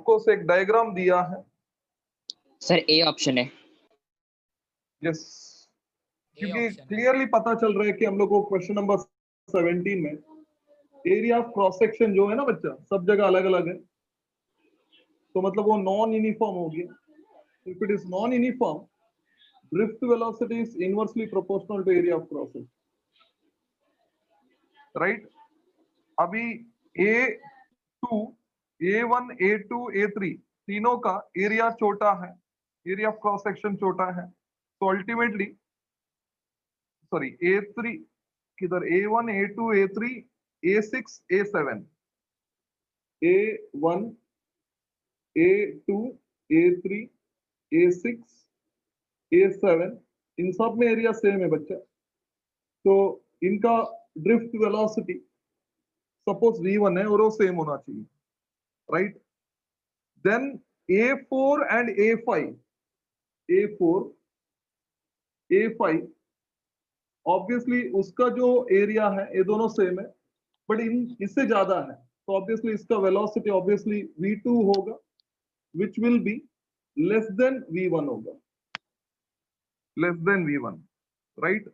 Course एक diagram दिया है। सर ए ऑप्शन है। यस, क्योंकि क्लियरली पता चल रहा है कि हम लोग को क्वेश्चन नंबर 17 में एरिया ऑफ क्रॉस सेक्शन जो है ना बच्चा, सब जगह अलग अलग है, तो मतलब वो नॉन यूनिफॉर्म हो गया। If it is non uniform, drift velocity is inversely proportional to area of cross section, right. अभी A2, A1, A2, A3 तीनों का एरिया छोटा है, एरिया ऑफ क्रॉस सेक्शन छोटा है, तो अल्टीमेटली सॉरी A3 किधर, A1, A2, A3, A6, A7, A1, A2, A3, A6, A7 इन सब में एरिया सेम है बच्चा। तो इनका ड्रिफ्ट वेलोसिटी सपोज V1 है और वो सेम होना चाहिए, right. Then A4 and A5, A4, A5 obviously उसका जो एरिया है ये दोनों सेम है, बट इन इससे ज्यादा है, तो ऑब्वियसली इसका वेलोसिटी ऑब्वियसली V2 होगा, which will be less than V1 होगा, less than V1, right?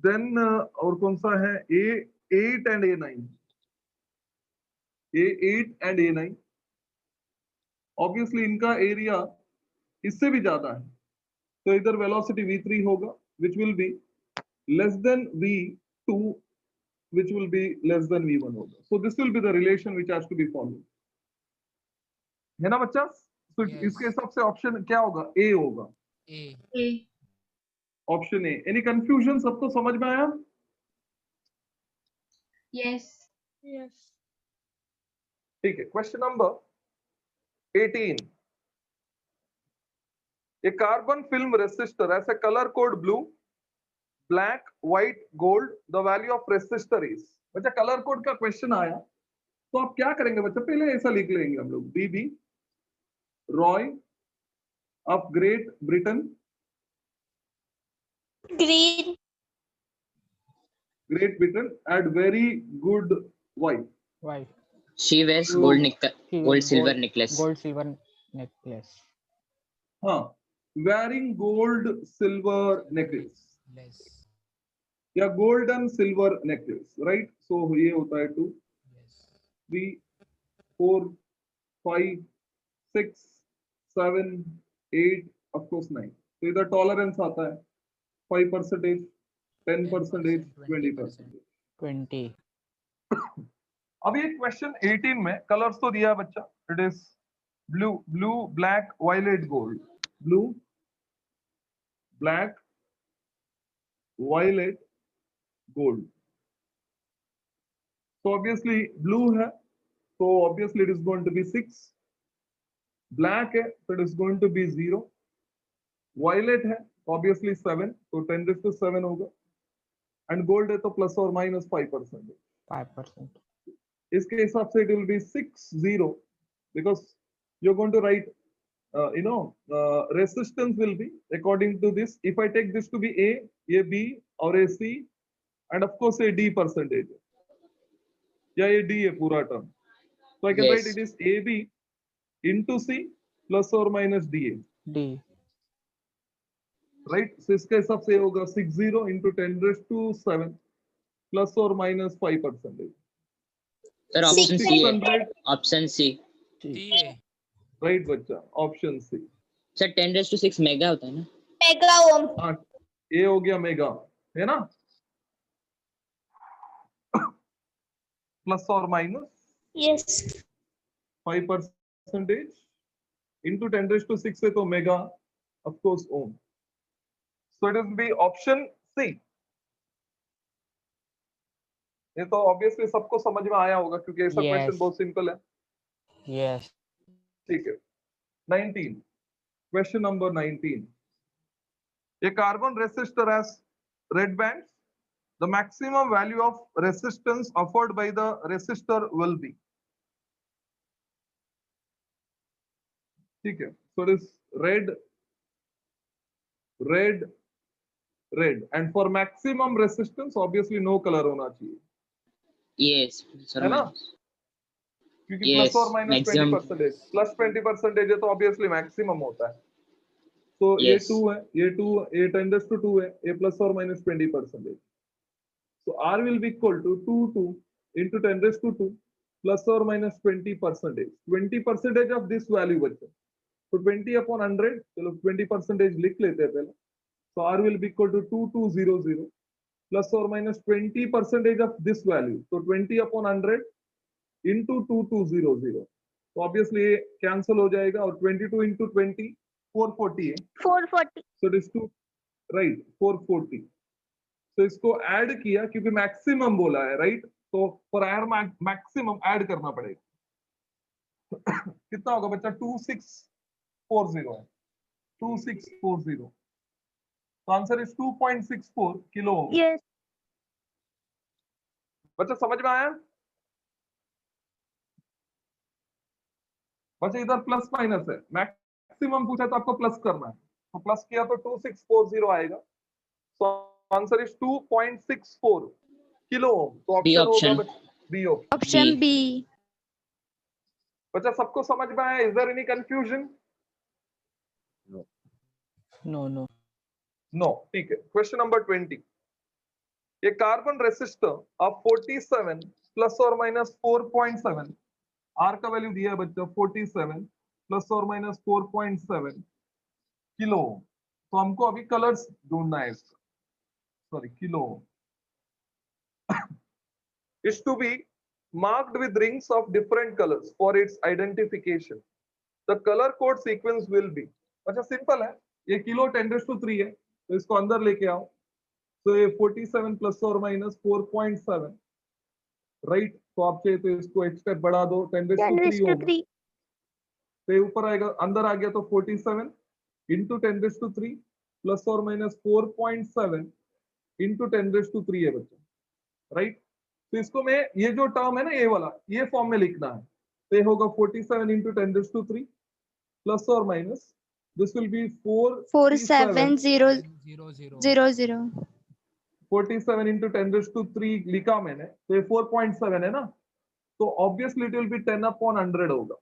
Then और कौन सा है, A8 and A9, A8 and A9 obviously इनका एरिया इससे भी ज्यादा है, तो इधर वेलोसिटी V3 होगा, which will be less than V2, which will be less than V1 होगा। So this will be the relation which has to be followed, है ना बच्चा? तो इसके हिसाब से ऑप्शन क्या होगा, A होगा, A. Option A. Any confusion, सबको समझ में आया? Yes. ठीक है, क्वेश्चन नंबर 18। ए कार्बन फिल्म रेसिस्टर ऐसे colour code blue, black, white, gold, the value of resistor is. बच्चा कलर कोड का क्वेश्चन आया तो आप क्या करेंगे बच्चा, पहले ऐसा लिख लेंगे हम लोग, B B Roy of Great Britain, Green. Great Britain had very good wife. Why? She wears She gold wears silver necklace. Gold silver necklace. हाँ, wearing gold silver necklace या golden silver necklace, right. So ये होता है 2, 3, 4, 5, 6, 7, 8, of course 9। तो इधर tolerance आता है 5%, 10%, 20%। 20. अब ये क्वेश्चन 18 में कलर्स तो दिया है बच्चा, it is blue, blue, black, violet, gold. Blue, black, violet, gold. तो ऑब्वियसली ब्लू है तो obviously it is going to be 6, black है तो it is going to be 0, violet है ऑब्वियसली 7 तो 10⁻⁷ होगा, एंड गोल्ड है तो प्लस और माइनस 5%। 5%. इसके हिसाब से it will be 6, 0 because you are going to write resistance will be according to this. If I take this to be A B or A C and of course a D percentage, yeah, a D है पूरा term, so I can write it is AB into C plus or minus DA, D. right? So इसके हिसाब से होगा 60 into 10⁻⁷ plus or minus 5%. Sir option C है, 600, option C. Right बच्चा, option C. Sir 10⁻⁶ mega होता है ना? Mega ohm. हाँ, ये हो गया मेगा, है ना, प्लस और माइनस Yes. 5% into 10⁻⁶ है तो mega, of course ohm. So it will be option C. ये तो ऑब्वियसली सबको समझ में आया होगा क्योंकि ऐसा Yes. क्वेश्चन बहुत सिंपल है। Yes. ठीक है, 19, question number 19। A carbon resistor has red bands. The maximum value of resistance offered by the resistor will be. ठीक है, so it is red, red, red, and for maximum resistance obviously no color होना चाहिए, yes sir. है ना? क्योंकि Yes, plus और minus maximum. 20%, plus 20% है तो ऑब्वियसली मैक्सिमम होता है। तो ये Yes. 2 है, ये 2, ये 10⁻²2 है, ये प्लस और minus 20%। So R will be equal to 2 into 10⁻² plus or minus 20%. 20% of this value बच्चे। तो 20/100, चलो 20% लिख लेते हैं पहले। So R will be equal to 2200 plus or minus 20% of this value. So 20/100 into 2200. तो obviously ये cancel हो जाएगा और 22 into 20 440 है। 440. So it is 2, right, 440. तो इसको ऐड किया क्योंकि मैक्सिमम बोला है, राइट? तो फॉर ऐड मैक्सिमम ऐड करना पड़ेगा। कितना होगा बच्चा? 2640 है, 2640। तो answer is 2.64 kilo ohm. Yes. बच्चा समझ में आया? बच्चा इधर प्लस माइनस है, मैक्सिमम पूछा तो आपको प्लस करना है, तो प्लस किया तो 2640 आएगा। तो आंसर इज 2.64 किलो ओम। तो B ऑप्शन होगा option. B option. Option B. बच्चा सबको समझ में आया? Is there any confusion? No, no. No, ठीक है। Question number 20। ये कार्बन रेसिस्टर ऑफ 47 प्लस और माइनस 4.7, आर का वैल्यू दिया है बच्चा 47 प्लस और माइनस 4.7 किलो। तो हमको अभी कलर्स ढूंढना है इसका, sorry kilo. Is to be marked with rings of different colors for its identification. The color code sequence will be, अच्छा सिंपल है, ये किलो 10⁻³ है, तो इसको अंदर लेके आओ। तो ये 47 प्लस और माइनस 4.7, राइट? तो आप चाहिए तो इसको एक स्टेप बढ़ा दो, 10⁻³ होगा, 10⁻3. तो ये ऊपर आएगा, अंदर आ गया तो 47 इंटू 10⁻³ प्लस और माइनस 4.7 इंटू 10⁻³ है बच्चा, राइट? तो इसको मैं, ये जो टर्म है ना ये वाला, ये फॉर्म में लिखना है। तो ये होगा 47 इंटू 10⁻³ प्लस और minus, this will be 47000. 47 into 10⁻³ लिखा मैंने, तो ये 4.7 है ना, तो ऑब्वियसली इट विल बी 10/100 होगा।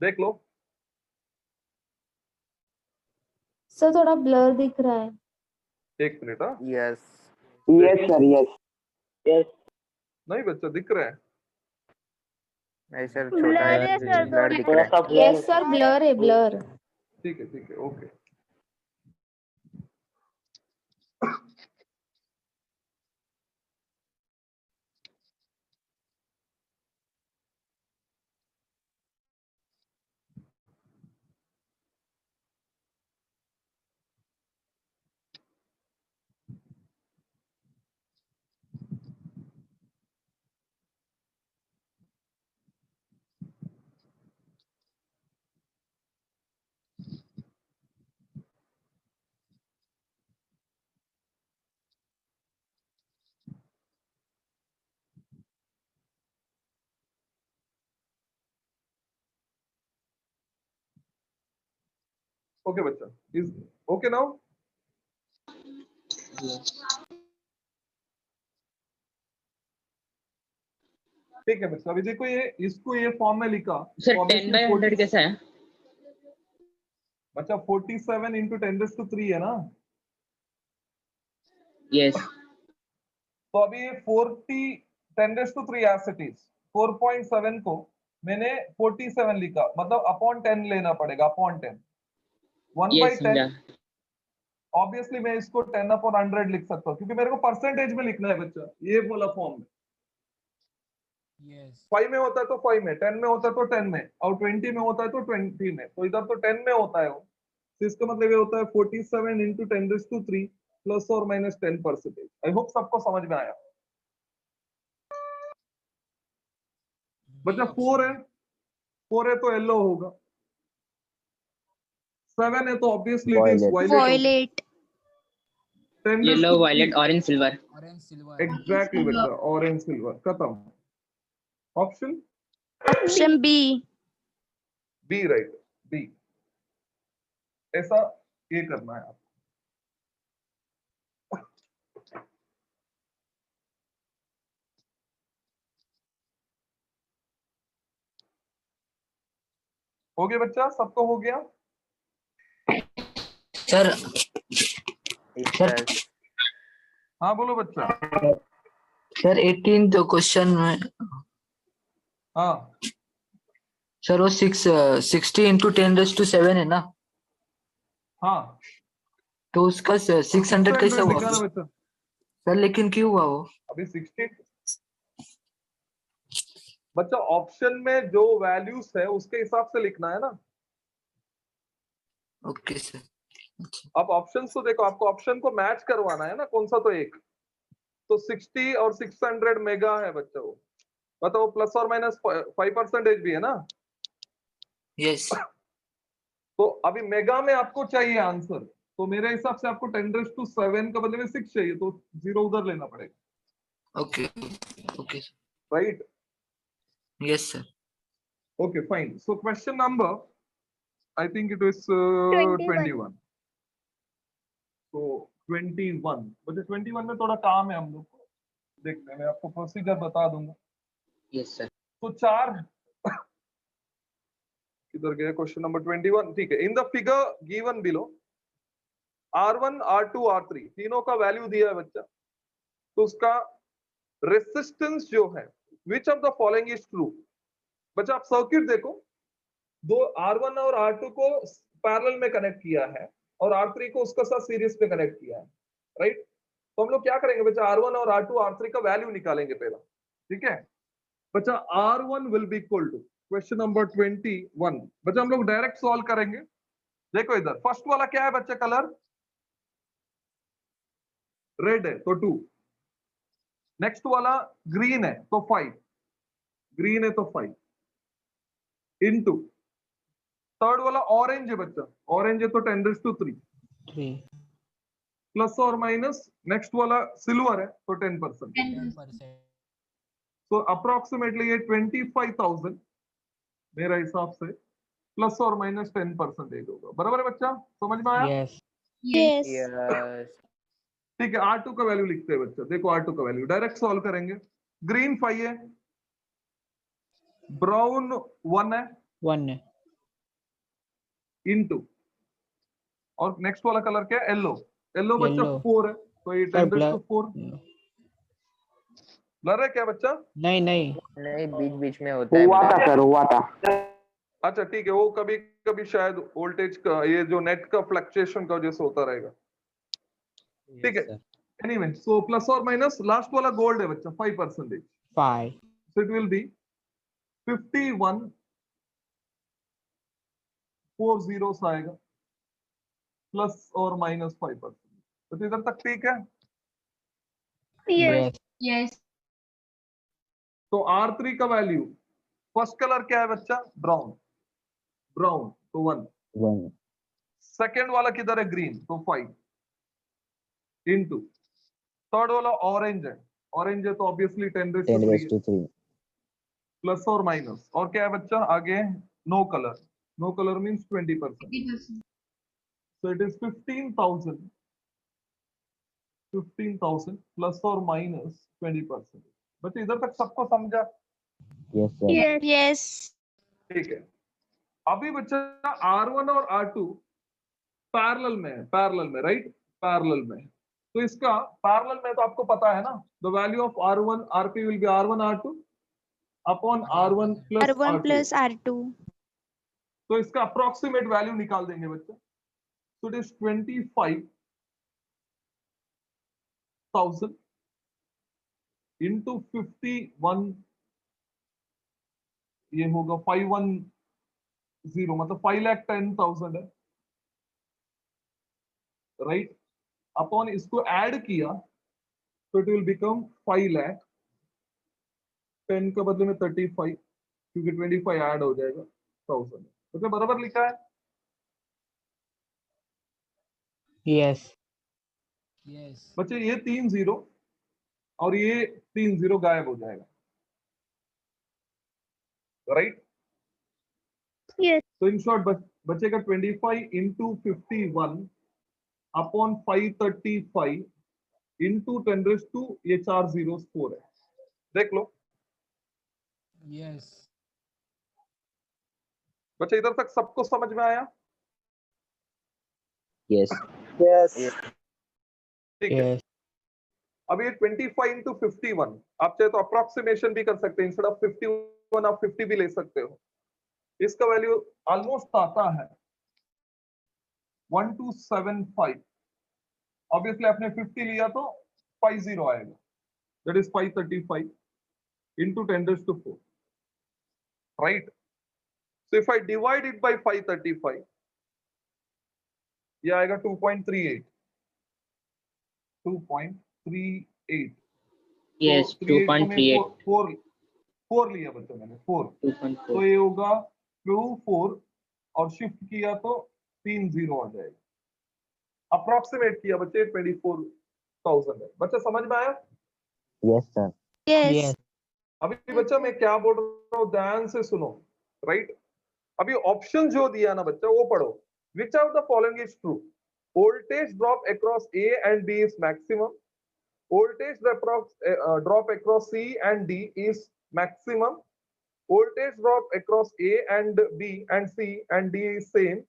देख लो, सर थोड़ा ब्लर दिख रहा है। एक मिनट। हाँ यस सर, यस। नहीं बच्चा दिख रहा है। नहीं सर, Blur छोटा है है, सर, ब्लर दिख थोड़ा रहा सा यस सर, ब्लर है, ब्लर। ठीक है, ओके। ओके बच्चा, इज ओके नाउ? ठीक है बच्चा, अभी देखो ये, इसको ये फॉर्म में लिखा सर तो 10/100 कैसा है? बच्चा 47 इंटू 10⁻³ है ना, Yes. तो अभी 40 10⁻³ एज इट इज, 4.7 को मैंने 47 लिखा, मतलब अपॉन 10 लेना पड़ेगा, अपॉन 10, 1/10। Yes, समझा। ऑब्वियसली मैं इसको 10/100 लिख सकता हूँ, क्योंकि मेरे को परसेंटेज में लिखना है बच्चा, ये बोला फॉर्म में। 5 में होता है तो 5 में, 10 में होता है तो 10 में, और 20 में होता है तो 20 में, तो इधर तो 10 में होता है वो। तो इसका मतलब ये होता है 47 इंटू 10⁻³ प्लस और माइनस 10%। आई होप सबको समझ में आया। बच्चा 4 है तो येलो होगा, 7 है तो obviously it is violet. Violet. Yellow, violet, orange, silver. Exactly बच्चा, ऑरेंज सिल्वर, खत्म। Option Option B. B, right, B. ऐसा ये करना है आप। हो गया बच्चा, सबको हो गया? Sir Yes, sir sir. हाँ बोलो बच्चा। सर 18 तो क्वेश्चन में हाँ सर वो 60 इंटू 10⁻⁷ है ना, हाँ, तो उसका 600 कैसे 600 हुआ लिखा ना बच्चा। सर, लेकिन क्यों हुआ वो? अभी 60 बच्चा, ऑप्शन में जो वैल्यूज है उसके हिसाब से लिखना है ना। Okay sir. आप ऑप्शन तो देखो, आपको ऑप्शन को मैच करवाना है ना, कौन सा तो एक। तो 60 और 600 मेगा है बच्चा वो, बताओ प्लस और माइनस 5% भी है ना। यस तो अभी मेगा में आपको चाहिए आंसर, तो मेरे हिसाब से आपको 10⁻⁷ का बदले में 6 चाहिए, तो 0 उधर लेना पड़ेगा। Okay okay right? Yes sir. Okay, fine. So question number, I think it is 21. So 21. बच्चे 21 में थोड़ा काम है हम लोग को देखने में, आपको प्रोसीजर बता दूंगा। Yes sir. तो 4 किधर गया क्वेश्चन नंबर 21? ठीक है। In the figure given below R1, R2, R3 तीनों का वैल्यू दिया है बच्चा, तो उसका रेसिस्टेंस जो है, which of the following is true. बच्चा आप सर्किट देखो, दो R1 और R2 को पैरेलल में कनेक्ट किया है और R3 को उसके साथ सीरीज में कनेक्ट किया है, राइट? तो हम लोग क्या करेंगे बच्चा, R1 और R2 R3 का वैल्यू निकालेंगे पहला, ठीक है बच्चा। R1 will be equal to, question number 21 बच्चा हम लोग डायरेक्ट सॉल्व करेंगे। देखो इधर फर्स्ट वाला क्या है बच्चा, कलर रेड है तो 2, नेक्स्ट वाला ग्रीन है तो 5, ग्रीन है तो 5 इनटू थर्ड वाला ऑरेंज है बच्चा, ऑरेंज है तो 10⁻³ 3 प्लस और माइनस, नेक्स्ट वाला सिल्वर है तो 10%। 10%। तो अप्रोक्सीमेटली ये 25,000 मेरा हिसाब से प्लस और माइनस 10% होगा। बराबर है बच्चा, समझ में आया? Yes Yes. Yes. ठीक है, R2 का वैल्यू लिखते हैं बच्चा। देखो R2 का वैल्यू डायरेक्ट सॉल्व करेंगे। ग्रीन 5 है, ब्राउन 1 है 1 है। इनटू, और नेक्स्ट वाला कलर क्या है, येलो। येलो बच्चा Yellow. 4 है तो ये सर, 10⁻⁴ ब्लर है क्या बच्चा? नहीं नहीं नहीं, बीच बीच में होता है। हुआ था सर, हुआ था। अच्छा ठीक है, वो कभी कभी शायद वोल्टेज का, ये जो नेट का फ्लक्चुएशन का वजह से होता रहेगा। ठीक है, एनीवे सो प्लस और माइनस, लास्ट वाला गोल्ड है बच्चा 5%, 5 so it will be 51 4 zeros आएगा प्लस और माइनस 5%। तो इधर तक ठीक है। यस तो R3 का वैल्यू, फर्स्ट कलर क्या है बच्चा, ब्राउन, ब्राउन तो 1, सेकेंड वाला किधर है, ग्रीन तो 5 इनटू थर्ड वाला ऑरेंज है, ऑरेंज है तो ऑब्वियसली 10⁻³ प्लस और माइनस, और क्या है बच्चा आगे, no colour, no colour means 20%। So it is 15,000 plus और माइनस 20%। बच्चे इधर तक सबको समझा? Yes. ठीक है। अभी बच्चा R1 और R2 पैरेलल में है, पैरेलल में, राइट, पैरेलल में। तो इसका पैरेलल में तो आपको पता है ना, the value of R1 RP will be R1 R2 upon R1 plus R1 R2। plus R2. तो इसका अप्रोक्सीमेट वैल्यू निकाल देंगे बच्चा। So it is 25,000 into 51, ये होगा 510, मतलब 5,10,000 है, राइट, अपॉन इसको ऐड किया तो इट विल बिकम 5 लाख, 10 का बदले में 35 क्योंकि 25 ऐड हो जाएगा 1000। मतलब बराबर लिखा है? यस बच्चे ये 3 0 और ये 3 0 गायब हो जाएगा, राइट? Yes. तो इन शॉर्ट बचेगा 25 इंटू 51 अपॉन 535 इंटू 10⁻², ये 4 zeros 4 है, देख लो। यस बच्चा इधर तक सबको समझ में आया? Yes. ठीक है। Yes. अब ये 25 into 51, आप चाहे तो अप्रोक्सीमेशन भी कर सकते हैं, इंस्टेड ऑफ 51 आप 50 भी ले सकते हो। इसका वैल्यू ऑलमोस्ट आता है 1275। ऑब्वियसली आपने 50 लिया तो 50 आएगा, that is 535 into 10 raised to 4, right? So if I divide it by 535, ये आएगा 2.38, 2.38। Yes, तो 38 को मैं 2.38. 4 लिया बच्चा मैंने, 4, 2.4. तो ये होगा 4 और शिफ्ट किया तो 30 आ जाएगा। अप्रोक्सीमेट किया बच्चे 24,000 है। बच्चा समझ में आया? Yes, sir. Yes. Yes. अभी बच्चा मैं क्या बोल रहा हूँ ध्यान से सुनो, राइट? अभी ऑप्शन जो दिया ना बच्चा वो पढ़ो। Which of the following is true? Voltage drop across A and B is maximum. Voltage drop across C and D is maximum. Voltage drop across A and B and C and D is same.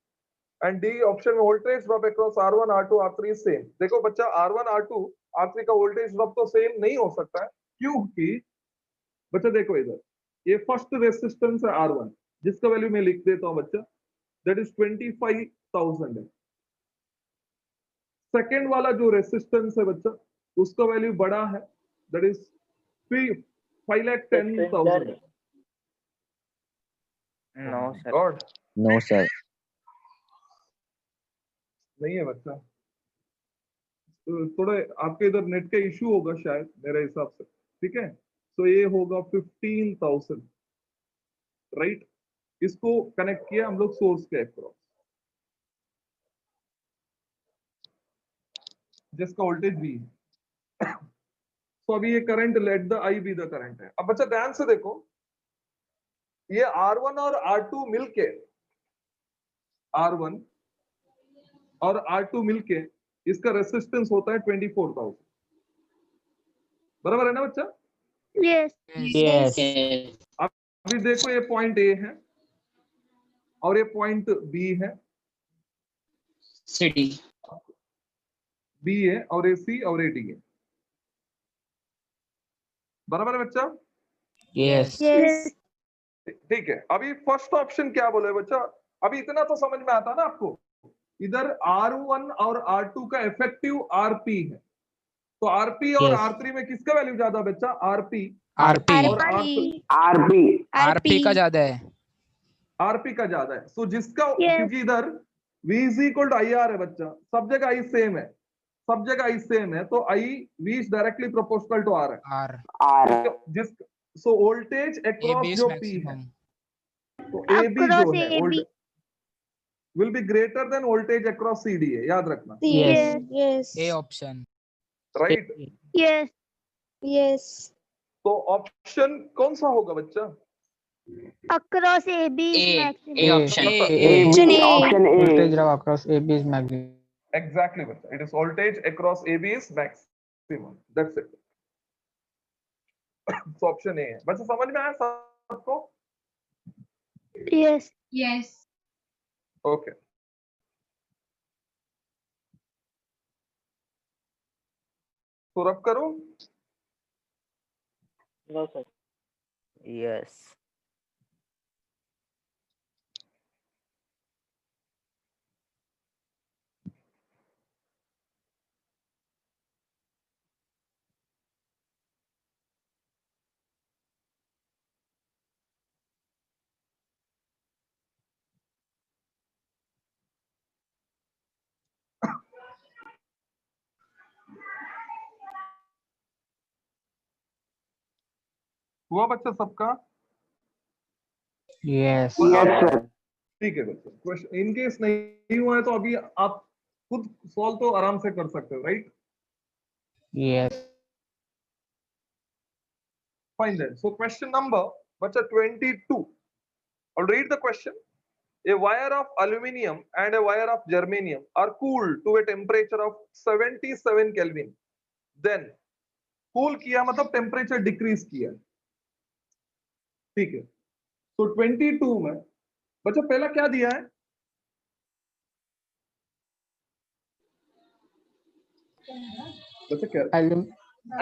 And D option में voltage drop across R1, R2, R3 is same. देखो बच्चा R1, R2, R3 का voltage drop तो same नहीं हो सकता है, क्योंकि बच्चा देखो इधर ये फर्स्ट रेसिस्टेंस है R1, जिसका वैल्यू मैं लिख देता हूं बच्चा, दैट इज 25,000 है। सेकेंड वाला जो रेसिस्टेंस है बच्चा उसका वैल्यू बड़ा है, दैट इज 5,10,000 है। No, sir. God No, sir. नहीं है बच्चा, थोड़ा आपके इधर नेट का इशू होगा शायद मेरे हिसाब से, ठीक है? तो ये होगा 15,000, राइट? इसको कनेक्ट किया हम लोग सोर्स के अक्रॉस, जिसका वोल्टेज भी है। तो अभी ये current let the I be the current है। अब बच्चा ध्यान से देखो, ये R1 और R2 मिलके, R1 और R2 मिलके इसका रेसिस्टेंस होता है 24,000, बराबर है ना बच्चा? Yes. Yes. Yes. अभी देखो ये पॉइंट ए है और ये पॉइंट बी है, CD. बी है और ये सी और ये डी है, बराबर है बच्चा? Yes. Yes. ठीक है। अभी फर्स्ट ऑप्शन क्या बोले बच्चा? अभी इतना तो समझ में आता ना आपको, इधर R1 और R2 का इफेक्टिव RP है, तो RP और Yes. R3 में किसका वैल्यू ज्यादा बच्चा? RP RP. और RP का ज्यादा है. RP का ज्यादा है। सो जिसका Yes. क्योंकि इधर V is equal to IR है बच्चा, सब जगह I सेम है, सब जगह I सेम है, तो I V is directly proportional to R है। R. जिस so voltage A across base जो P है, maximum. तो AB जो Across है AB. Will be greater than voltage across CD है, याद रखना, Yes. Yes. A option. Right? Yes. Yes. तो ऑप्शन कौन सा होगा बच्चा? Across AB is A. maximum. A option. Option A. Voltage drop across AB is maximum. Exactly बच्चा, it is voltage across AB is maximum, that's it. तो option A है बच्चा, समझ में आया सबको? Yes. Yes. ओके। तो रब करूं? Yes. हुआ बच्चा सबका? Yes. ठीक है बच्चा, क्वेश्चन इन केस नहीं हुआ है तो अभी आप खुद सॉल्व तो आराम से कर सकते हो, right? Yes. Fine then. So question number, bachcha 22. I'll read the question. A wire of aluminium and a wire of germanium are cooled to a temperature of 77 Kelvin. Then cool किया मतलब temperature decrease किया, ठीक है? So 22 में बच्चा पहला क्या दिया है? बच्चा क्या?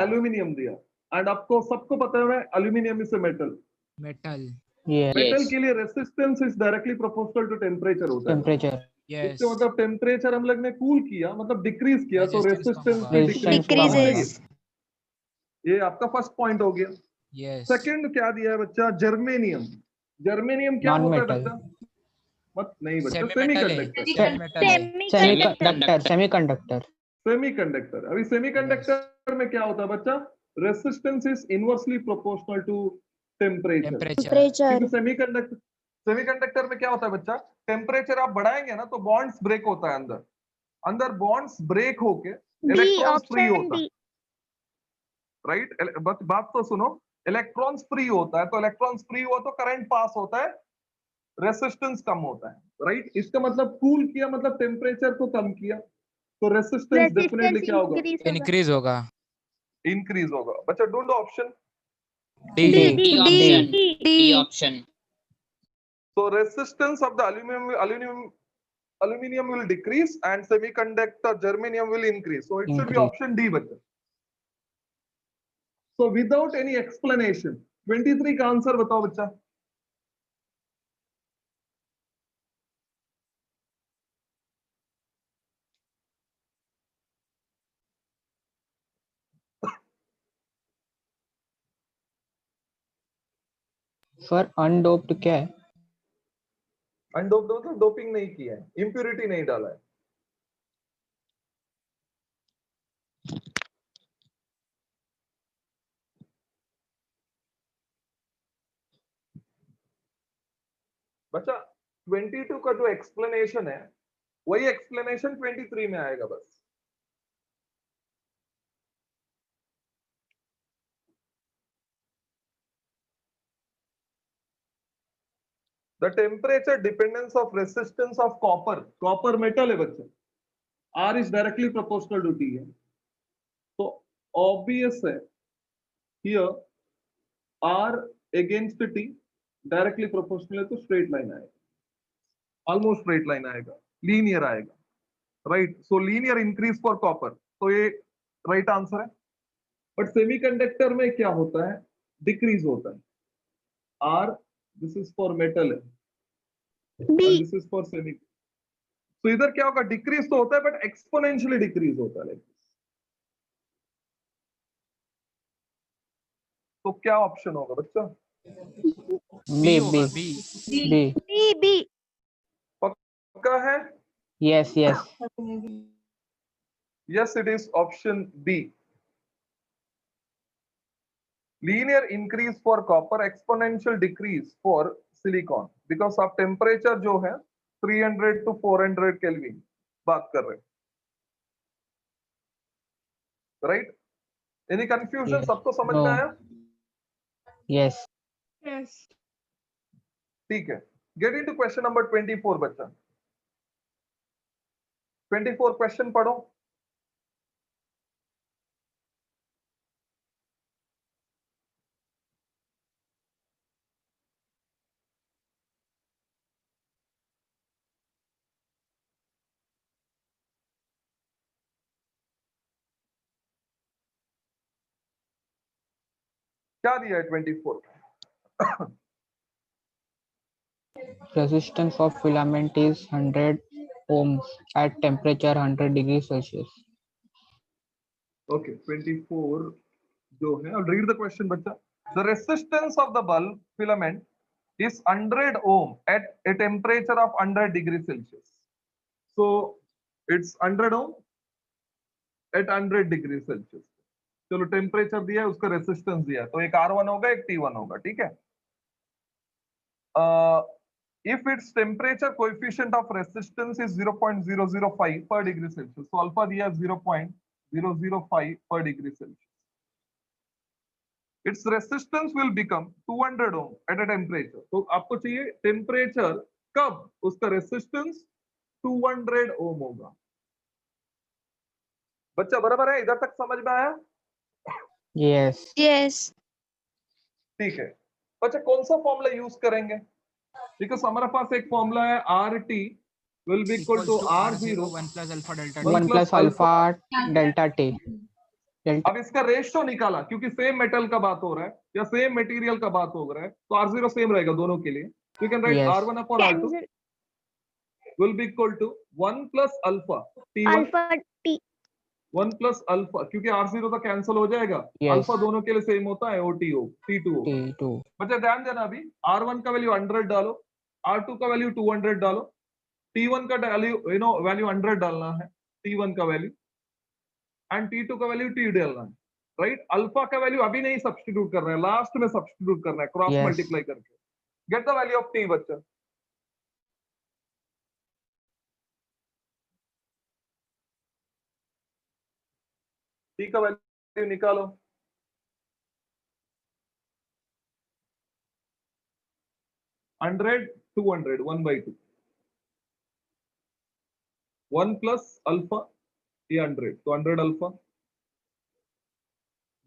एल्यूमिनियम दिया। एंड आपको सबको पता है aluminium is a metal. Metal. Yes. Metal के लिए resistance is directly proportional to temperature होता है। Temperature. Yes. इसका मतलब टेम्परेचर हम लोग ने कूल किया, मतलब डिक्रीज किया, तो Resistance कम रेसिस्टेंस होगा। भी Resistance डिक्रीज कम होगी। ये आपका फर्स्ट पॉइंट हो गया। Yes. सेकंड क्या दिया है बच्चा? जर्मेनियम। जर्मेनियम क्या होता है Non-metal. बच्चा? मत नहीं बच्चा, Semi-metal है। सेमीकंडक्टर। Semi-metal है। Semiconductor. Semiconductor. सेमीकंडक्टर। अभी सेमीकंडक्टर में क्या होता है बच्चा? Resistance is inversely proportional to temperature. Temperature. Temperature. क्योंकि सेमीकंडक्टर में क्या होता है बच्चा? टेम्परेचर आप बढ़ाएंगे ना तो बॉन्ड्स ब्रेक होता है अंदर। अंदर बॉन्ड्स ब्रेक होके D. इलेक्ट्रॉन्स फ्री Option होता है। D. राइट, बस बात तो सुनो। इलेक्ट्रॉन्स फ्री होता है, तो इलेक्ट्रॉन्स फ्री हुआ तो करंट पास होता है, रेसिस्टेंस कम होता है। राइट, इसका मतलब कूल किया मतलब टेम्परेचर को कम किया, तो रेसिस्टेंस डेफिनेटली Resistance क्या होगा? increase होगा. Increase होगा. इंक्रीज होगा। बच्चा ढूंढो option. D. D. D. D. D option. So resistance of the aluminum will decrease and semiconductor germanium will increase. So it should be Increase. option D, बच्चा। So without any explanation, 23 का answer बताओ बच्चा। Sir, undoped क्या है? अनडोप्ड मतलब doping नहीं किया है, इंप्यूरिटी नहीं डाला है। बच्चा 22 का जो एक्सप्लेनेशन है वही एक्सप्लेनेशन 23 में आएगा बस। The temperature dependence of resistance of copper. Copper metal है बच्चे। R is directly proportional to T है। तो obvious है here R against T directly proportional है, तो straight line आएगा, almost straight line आएगा, linear आएगा, right? So linear increase for copper, तो ये right answer है। But semiconductor में क्या होता है? Decrease होता है। R this is for metal है, and B. this is for semi। तो इधर क्या होगा? डिक्रीज तो होता है बट एक्सपोनेंशियली डिक्रीज होता है। तो क्या ऑप्शन होगा बच्चा? B होगा. B. B. B. B. पक्का है? Yes. Yes, it is option B. Linear increase for copper, exponential decrease for silicon, because of temperature जो है 300 to 400 केल्विन बात कर रहे हैं। Right, any confusion? Yes. सबको समझ No. में आया? Yes. Yes. ठीक है, गेट इनटू क्वेश्चन नंबर 24 बच्चा। 24 क्वेश्चन पढ़ो। क्या दिया है 24? Resistance of filament is 100 ohms at temperature 100 degrees Celsius. Okay, 24 जो है, I'll read the question बच्चा। The resistance of the bulb filament is 100 ohm at a temperature of 100 degrees Celsius. So it's 100 ohm at 100 degrees Celsius. चलो temperature दिया है, उसका resistance दिया है, तो एक R1 होगा, एक T1 होगा, ठीक है। If its temperature coefficient of resistance is 0.005 per degree Celsius, so alpha दिया है 0.005 per degree Celsius. Its resistance will become 200 ohm at a temperature. तो आपको चाहिए टेम्परेचर कब उसका रेसिस्टेंस 200 ओम होगा। बच्चा बराबर है? इधर तक समझ में आया? Yes. Yes. ठीक है बच्चा, कौन सा फॉर्मूला यूज करेंगे? बिकॉज हमारे पास एक फॉर्मूला है R T will be equal to R zero 1 plus alpha delta One 1 plus plus alpha delta t. Delta. अब इसका रेशियो निकाला क्योंकि सेम मेटल का बात हो रहा है या सेम मटेरियल का बात हो रहा है तो आर जीरो सेम रहेगा दोनों के लिए. You can write Yes. R one upon R two will be equal to 1 plus alpha T one Alpha T. 1 plus alpha क्योंकि आर जीरो तो कैंसिल हो जाएगा. Yes. अल्फा दोनों के लिए सेम होता है ओ टी हो T2 हो. T2. बच्चा ध्यान देना अभी R1 का वैल्यू 100 डालो R2 का वैल्यू 200 डालो T1 का वैल्यू वैल्यू 100 डालना है T1 का वैल्यू एंड T2 का वैल्यू T डालना है. राइट अल्फा का वैल्यू अभी नहीं सब्स्टिट्यूट करना है लास्ट में सब्स्टिट्यूट करना है क्रॉस Yes. मल्टीप्लाई करके. Get the value of T बच्चा. T का वैल्यू निकालो. हंड्रेड 200 1/2 1 प्लस अल्फा ये 100 तो 100 alpha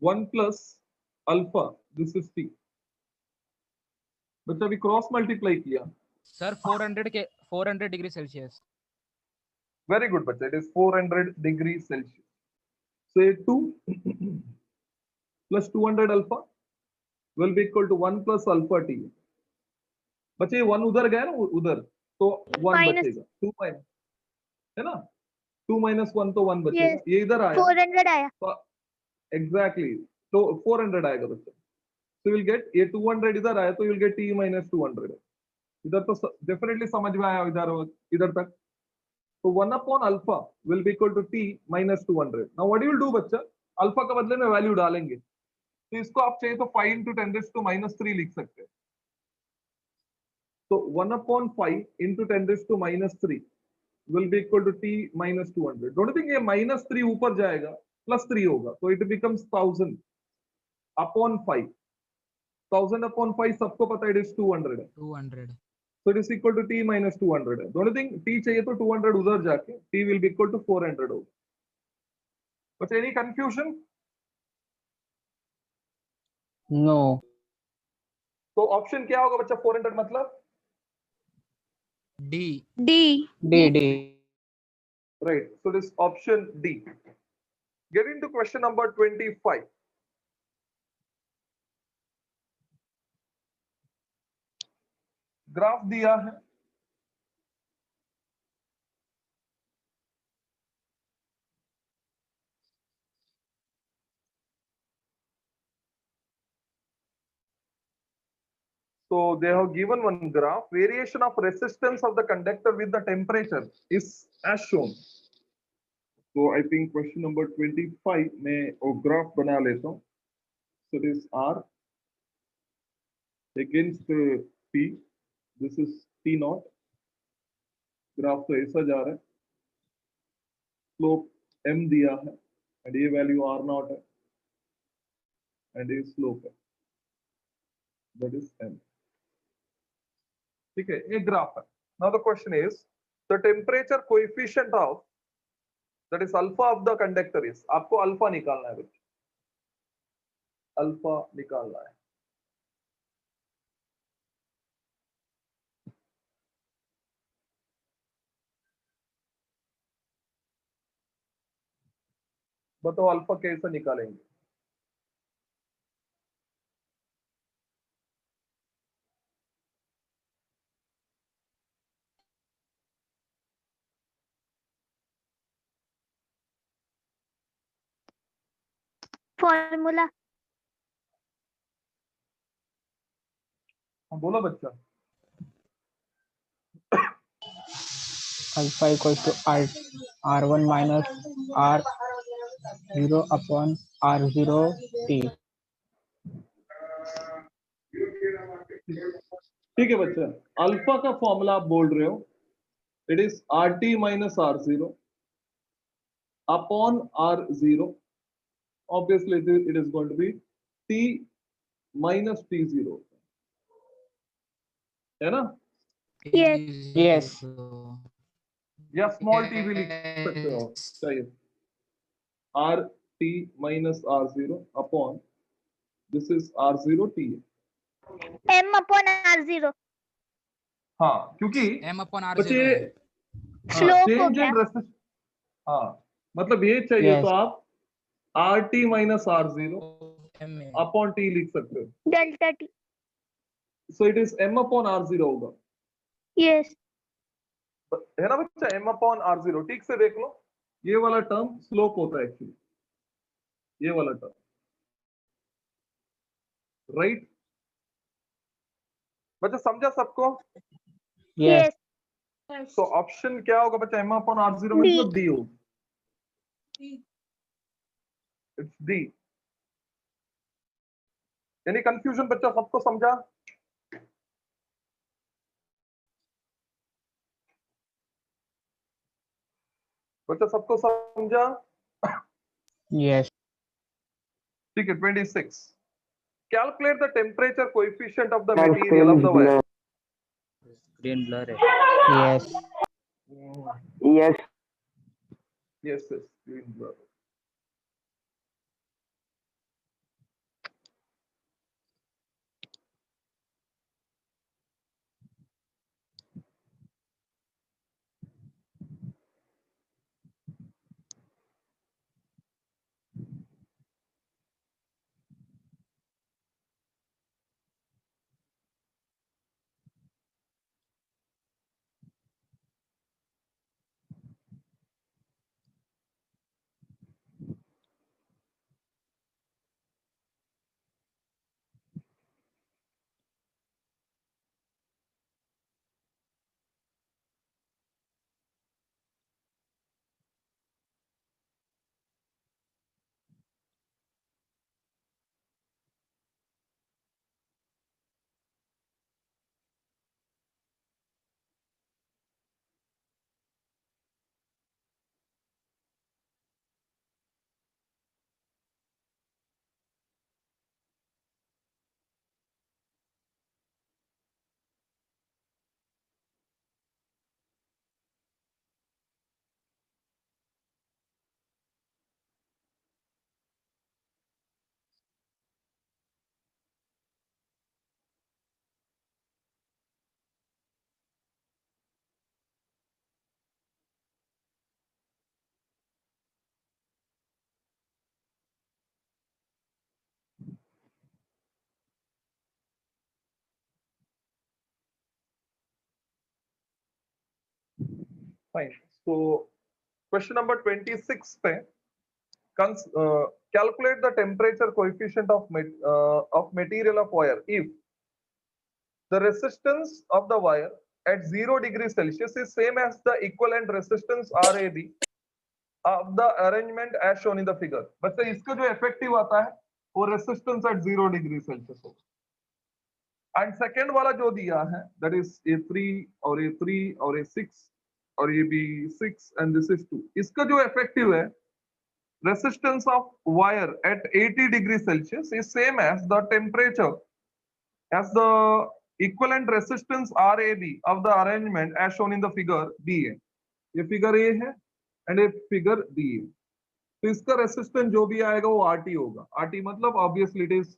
1 plus alpha this is T. बच्चा अभी क्रॉस मल्टीप्लाई किया. Sir, 400 degree Celsius. Very good बच्चा इट इज 400 डिग्री सेल्सियस. से 2 plus 200 alpha will be equal to 1 plus alpha T. बच्चे 1 उधर गया ना उधर तो 1 Minus. बचेगा 2 माइनस है ना 2 माइनस 1 तो 1 बचेगा. Yes. ये इधर आया 400 आया. एग्जैक्टली तो 400 आएगा बच्चा. so you'll get ये 200 इधर आया तो you'll get t minus 200. इधर तो डेफिनेटली समझ में आया इधर तक. तो 1 upon alpha will be equal to t minus 200. Now what you will do बच्चा अल्फा का बदले में वैल्यू डालेंगे तो इसको आप चाहिए तो 5 into 10 raised to -3 लिख सकते हैं. तो 1 upon 5 into 10 raised to -3 will be equal to t minus 200. Don't you think ये -3 ऊपर जाएगा +3 होगा तो it becomes 1000 upon 5. 1000 upon 5 सबको पता है it is 200 है. 200. So it is equal to t minus 200 है. Don't you think t चाहिए तो 200 उधर जाके t will be equal to 400 होगा. But any confusion? No. तो ऑप्शन क्या होगा बच्चा 400 मतलब D. D. D. right. So this option D. Get into question number 25. Graph दिया है so they have given one graph. Variation of resistance of the conductor with the temperature is as shown. So I think question number 25 में वो graph बना लेता हूँ. So this R against P. This is T naught. Graph तो ऐसा जा रहा है. स्लोप M दिया है and ये वैल्यू R naught है and ये स्लोप है. That is M. ठीक है ये ग्राफ है. Now the question is the temperature coefficient of that is alpha of the conductor is. आपको अल्फा निकालना है बच्चे. अल्फा निकालना है. बताओ अल्फा कैसे निकालेंगे. Formula. बोला बच्चा. Alpha equals to R1 minus R0 upon R0 T. ठीक है बच्चा अल्फा का फॉर्मूला आप बोल रहे हो it is RT minus R0 upon R0. Obviously it is going to be T minus T0 है ना. Yes. Yes. या स्मॉल t भी लिख सकते हो चाहिए. RT minus R0 upon this is R0 T. M upon R0. हाँ, क्योंकि M upon R बच्चे 0 है। स्लोप हो चेंज गया। इन रेसिस्टेंस, हाँ मतलब ये चाहिए Yes. तो आप R T minus R zero M में अपॉन टी लिख सकते हो। Delta T. So it is M upon R zero होगा, यस। है ना बच्चा, एम अपॉन आर जीरो। ठीक से देख लो, ये वाला टर्म स्लोप होता है एक्चुअली, ये वाला टर्म, राइट। बच्चा समझा सबको? Yes. तो ऑप्शन क्या होगा बच्चा, M upon R zero D. मतलब डी होगा, इट्स डी। एनी कंफ्यूजन बच्चा, सबको समझा? बच्चा सबको समझा? Yes. ठीक है, 26, calculate the temperature coefficient of the material of the wire. Screen blur है. Yes. Yes. Yes, yes, green blur. Fine. So question number 26 पे calculate the temperature coefficient of material of wire if the resistance of the wire at 0 degree Celsius is same as the equivalent resistance RAB of the arrangement as shown in the figure. बच्चे इसका जो effective आता है वो resistance at 0 degree Celsius होगा। And second वाला जो दिया है that is A3 और A3 और A6 और ये भी 6 and this is 2, इसका जो effective है resistance of wire at 80 degree Celsius is same as the temperature as the equivalent resistance RAB of the arrangement as shown in the figure B है। ये figure A है and ये figure B है। तो इसका resistance जो भी आएगा वो RT होगा। RT मतलब obviously it is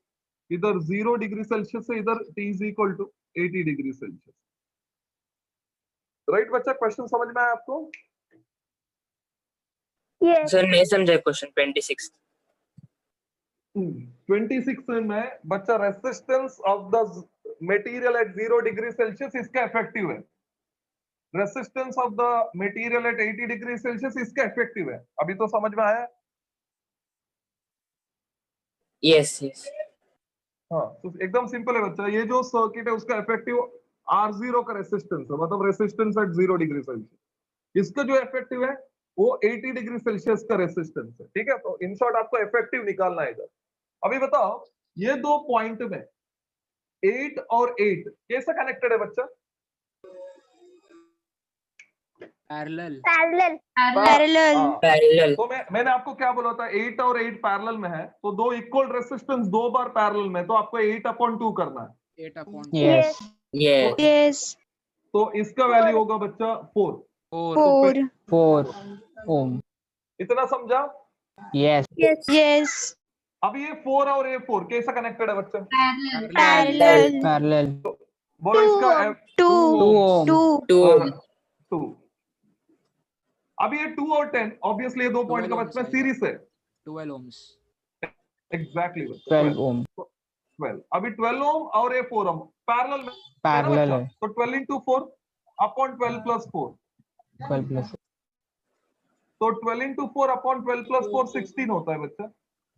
इधर 0 डिग्री सेल्सियस से इधर T is equal to 80 degree Celsius. Right बच्चा, क्वेश्चन समझ में आया आपको? यस। सर नहीं समझा क्वेश्चन 26। 26 में बच्चा resistance of the material at 0 degree Celsius इसका इफेक्टिव है, resistance of the material at 80 degree Celsius इसका इफेक्टिव है। अभी तो समझ में आया? Yes yes. हाँ, तो एकदम सिंपल है बच्चा, ये जो सर्किट है उसका इफेक्टिव R0 का रेसिस्टेंस है, मतलब रेसिस्टेंस एट 0 डिग्री सेल्सियस। इसका जो इफेक्टिव है वो 80 डिग्री सेल्सियस का रेसिस्टेंस है। ठीक है, तो इन शॉर्ट आपको इफेक्टिव निकालना है इधर। अभी बताओ ये दो पॉइंट में 8 और 8 कैसा कनेक्टेड है बच्चा? पैरेलल। पैरेलल। पैरेलल। तो मैंने आपको क्या बोला था, 8 और 8 पैरेलल में है तो दो इक्वल रेसिस्टेंस दो बार पैरेलल में, तो आपको 8/2 करना है। 8 upon Yes. Yes yes. तो इसका वैल्यू होगा बच्चा 4। 4। 4 ohm. इतना समझा? Yes. यस। अब ये 4 और ये 4 कैसा कनेक्टेड है बच्चा? पैरेलल। Parallel. बोलो इसका 2 2 ohm. 2 2 ohm. 2। अब ये 2 और 10 ऑब्वियसली ये 2 पॉइंट का 12 बचपन ohms सीरीज है। 12 ohms. Exactly 12 ohm. 12। अभी 12 ओम और ये 4 ओम पैरेलल में है ना Parallel बच्चा? है. तो 12 into 4 अपॉन 12 प्लस 4, 12 plus. तो 12 into 4 अपॉन 12 प्लस 4 16 होता है बच्चा,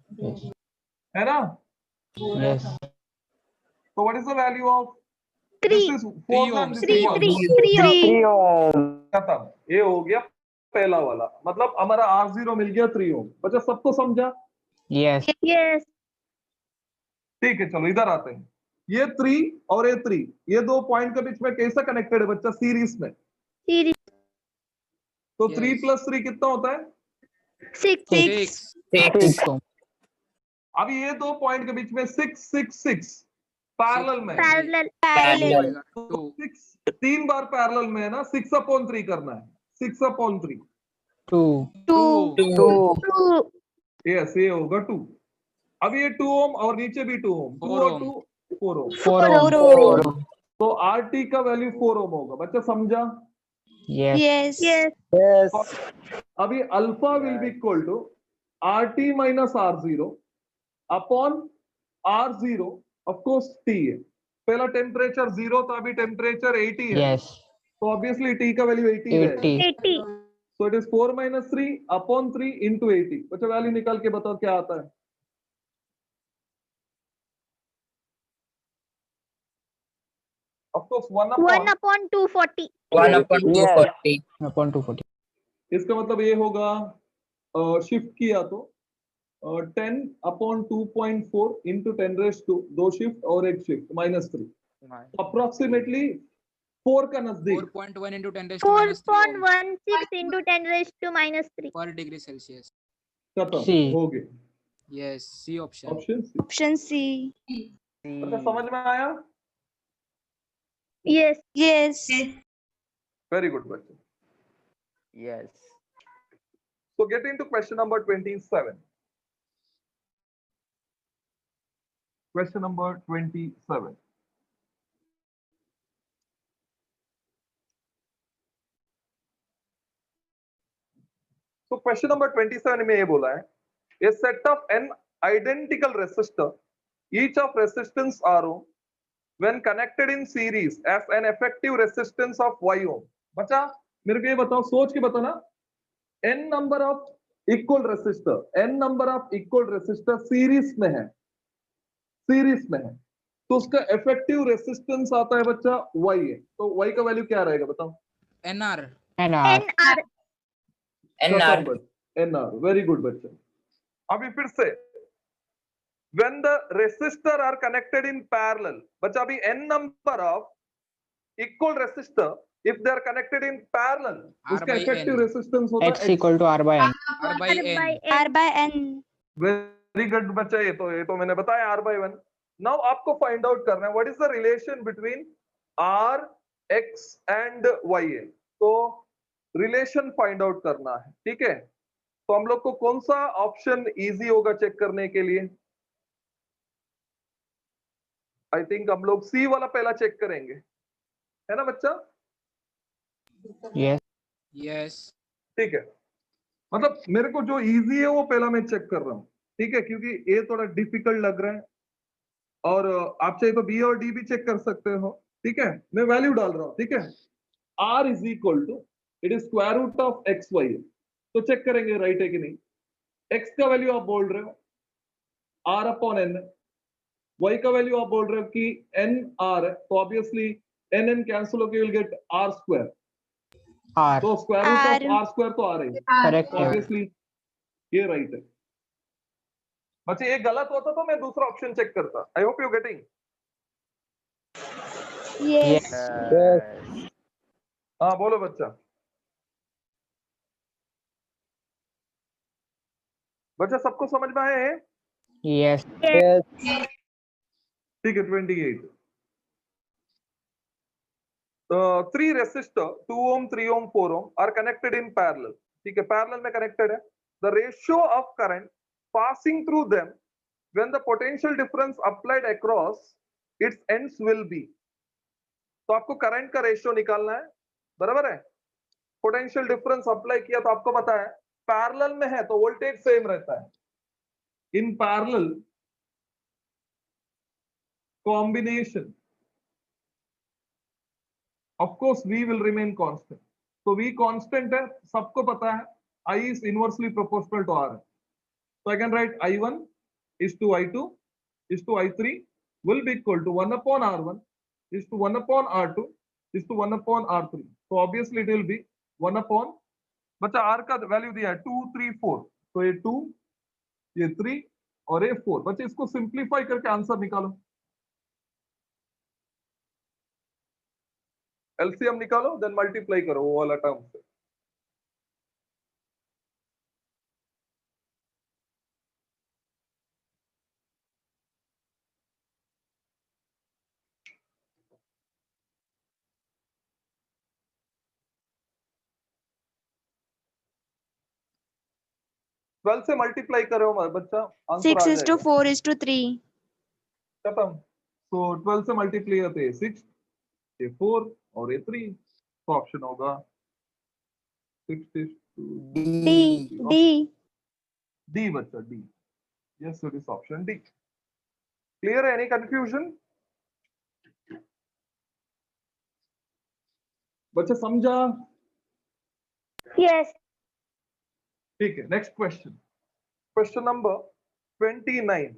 Yes. है ना? Yes. तो what is the value of 3 this is 4 3 and ohms. this is 3 1। 3 3 3 3 ohm. खत्म, ये हो गया पहला वाला, मतलब हमारा R0 मिल गया 3 ओम। बच्चा सबको समझा? Yes. yes ठीक है, चलो इधर आते हैं। ये 3 और ये 3, ये 2 पॉइंट के बीच में कैसा कनेक्टेड है बच्चा? सीरीज में। series तो Yes. 3 + 3 कितना होता है? 6 6 6 6 ohm. अब ये 2 पॉइंट के बीच में 6 6 6 पैरेलल में है। parallel Parallel. 2 6 3 बार पैरेलल में है ना, 6/3 करना है, 6/3। 2 2 2 2 यस, ये होगा 2। अब ये 2 ओम और नीचे भी 2 ओम, 2 4 और ohm. 2 4 ohm, 4 ohm. 4 ohm. तो RT का वैल्यू 4 ओम होगा। बच्चा समझा? Yes. yes Yes. अभी alpha will be equal to RT minus R0 upon R0 of course T है। पहला टेम्परेचर 0 था, अभी टेम्परेचर 80 है, Yes. तो ऑब्वियसली T का वैल्यू 80 है। 80. 80 सो इट इज 4 - 3 अपॉन 3 इंटू 80। बच्चा वैल्यू निकाल के बताओ क्या आता है? Of course 1 1 upon, upon 240 1 upon Yes. 240. Upon 240. इसका मतलब ये होगा शिफ्ट किया तो 10/2.4 इंटू 10⁻², 2 शिफ्ट और 1 शिफ्ट -3, अप्रोक्सीमेटली 4 का नजदीक। 4.1 into 10 raised to minus 3 ohms 4.16 into 10 raised to -3 per degree Celsius. खत्म C. हो गया। Yes, C option. Option C. option C बच्चा समझ में आया? yes वेरी गुड बच्चा। Yes. So get into question number 27. Question number 27. So question number 27 में ये बोला है, a set of n identical resistor, each of resistance R ohm, when connected in series as an effective resistance of Y ohm. बच्चा मेरे को ये बताओ, सोच के बताना, n number of equal resistor, n number of equal resistor series में है, सीरीज में है, तो उसका इफेक्टिव रेसिस्टेंस आता है बच्चा Y है। तो Y का वैल्यू क्या रहेगा बताओ? NR. NR. NR. NR, very good बच्चा। अभी फिर से, when the resistor are connected in parallel, बच्चा अभी n number of equal resistor if they are connected in parallel, R उसका by इफेक्टिव N. रेसिस्टेंस होता X है equal to R by N. R by N. R by N very good बच्चा, ये तो मैंने बताया R/1। नाउ आपको find out करना है what is the relation between R, X and Y है। तो रिलेशन फाइंड आउट करना है, ठीक है? तो हम लोग को कौन सा ऑप्शन इजी होगा चेक करने के लिए? आई थिंक हम लोग सी वाला पहला चेक करेंगे, है ना बच्चा? Yes. Yes. ठीक है, मतलब मेरे को जो इजी है वो पहला मैं चेक कर रहा हूँ, ठीक है? क्योंकि ये थोड़ा डिफिकल्ट लग रहा है, और आप चाहे तो बी और डी भी चेक कर सकते हो, ठीक है? मैं वैल्यू डाल रहा हूँ, ठीक है? R is equal to, it is square root of X Y, तो चेक करेंगे राइट है कि नहीं। एक्स का वैल्यू आप बोल रहे हो R/N, वाई का वैल्यू आप बोल रहे हो कि NR है, तो ऑब्वियसली NN कैंसिल होकर विल गेट R², R. तो स्क्वायर रूट ऑफ R² तो R है, Correct. ऑब्वियसली ये राइट है। बच्चे ये गलत होता तो मैं दूसरा ऑप्शन चेक करता। I hope you getting. yes हाँ बोलो बच्चा। बच्चा सबको समझ में आया है? Yes. ठीक है, 28। Three resistor 2 ohm, 3 ohm, 4 ohm are connected in parallel, ठीक है? पैरेलल में कनेक्टेड है। The ratio of current passing through them when the potential difference applied across its ends will be, तो आपको करंट का रेशियो निकालना है, बराबर है। पोटेंशियल डिफरेंस अप्लाई किया तो आपको पता है पैरेलल में है तो वोल्टेज सेम रहता है। In parallel combination of course V will remain constant, तो V कांस्टेंट है, सबको पता है I is inversely proportional to R, so I can write I1 is to I2 is to I3 will be equal to 1 upon R1 is to 1 upon R2 is to 1 upon R3, so obviously it will be 1 upon, बच्चा R का value दिया है 2 3 4, तो ये 2 ये 3 और ये 4, बच्चे इसको सिंप्लीफाई करके आंसर निकालो, एलसीएम निकालो, देन मल्टीप्लाई करो वो वाला टर्म से। ट्वेल्व से मल्टीप्लाई करो बच्चा, आंसर 6 आ is to जाएगा। 4 is to 3. खत्म। तो 12 से मल्टीप्लाई होते हैं 6, ये 4 और ये 3, तो ऑप्शन होगा 6 is to D बच्चा, D। Yes, it is option D. Clear है? Any confusion? बच्चा समझा? Yes. ठीक है, नेक्स्ट क्वेश्चन, क्वेश्चन नंबर 29।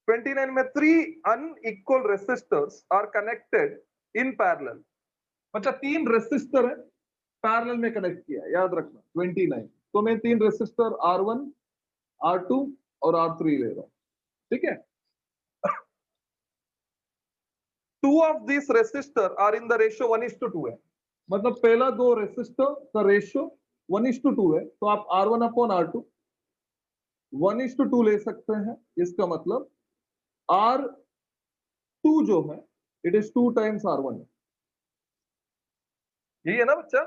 29 में 3 unequal resistors are connected in parallel. बच्चा 3 रेसिस्टर है, पैरेलल में कनेक्ट किया है, याद रखना 29। तो मैं 3 रेसिस्टर R1 R2 और R3 ले रहा हूं, ठीक है। 2 of this resistor are in the ratio 1:2 है, मतलब पहला 2 रेसिस्टर का रेशियो 1:2 है, तो आप R1 अपॉन R2 1:2 ले सकते हैं। इसका मतलब R2 जो है इट इज 2 टाइम्स R1, यही है ना बच्चा?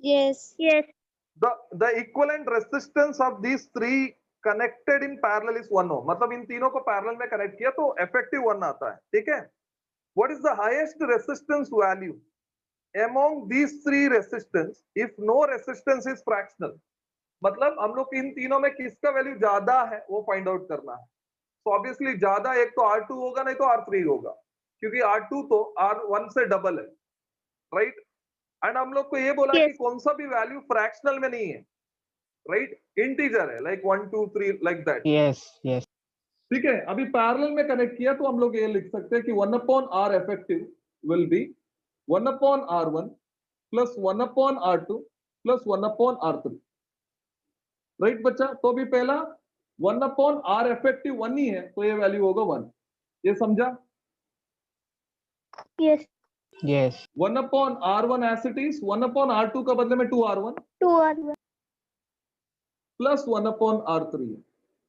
Yes. Yes. The equivalent resistance of these 3 connected in parallel is 1 ohm, मतलब इन तीनों को पैरेलल में कनेक्ट किया तो इफेक्टिव 1 आता है, ठीक है। What is the highest resistance value among these 3 resistance if no resistance is fractional? मतलब हम लोग इन तीनों में किसका वैल्यू ज्यादा है वो फाइंड आउट करना है। तो ऑब्वियसली ज्यादा एक तो R2 होगा, नहीं तो R3 होगा, क्योंकि R2 तो R1 से डबल है, राइट। एंड हम लोग को ये बोला Yes. कि कौन सा भी वैल्यू फ्रैक्शनल में नहीं है, राइट, इंटीजर है, like 1 2 3 like that, Yes. Yes. ठीक है। अभी पैरेलल में कनेक्ट किया तो हम लोग ये लिख सकते हैं कि 1 upon R effective will be 1 upon R1 plus 1 upon R2 plus 1 upon R3, right बच्चा। तो अभी पहला 1 अपॉन R इफेक्टिव 1 ही है, तो ये वैल्यू होगा 1, ये समझा? Yes. Yes. 1 upon R1 as it is, 1 upon R2 का बदले में 2R1 2 R1. Plus 1 upon R3 है।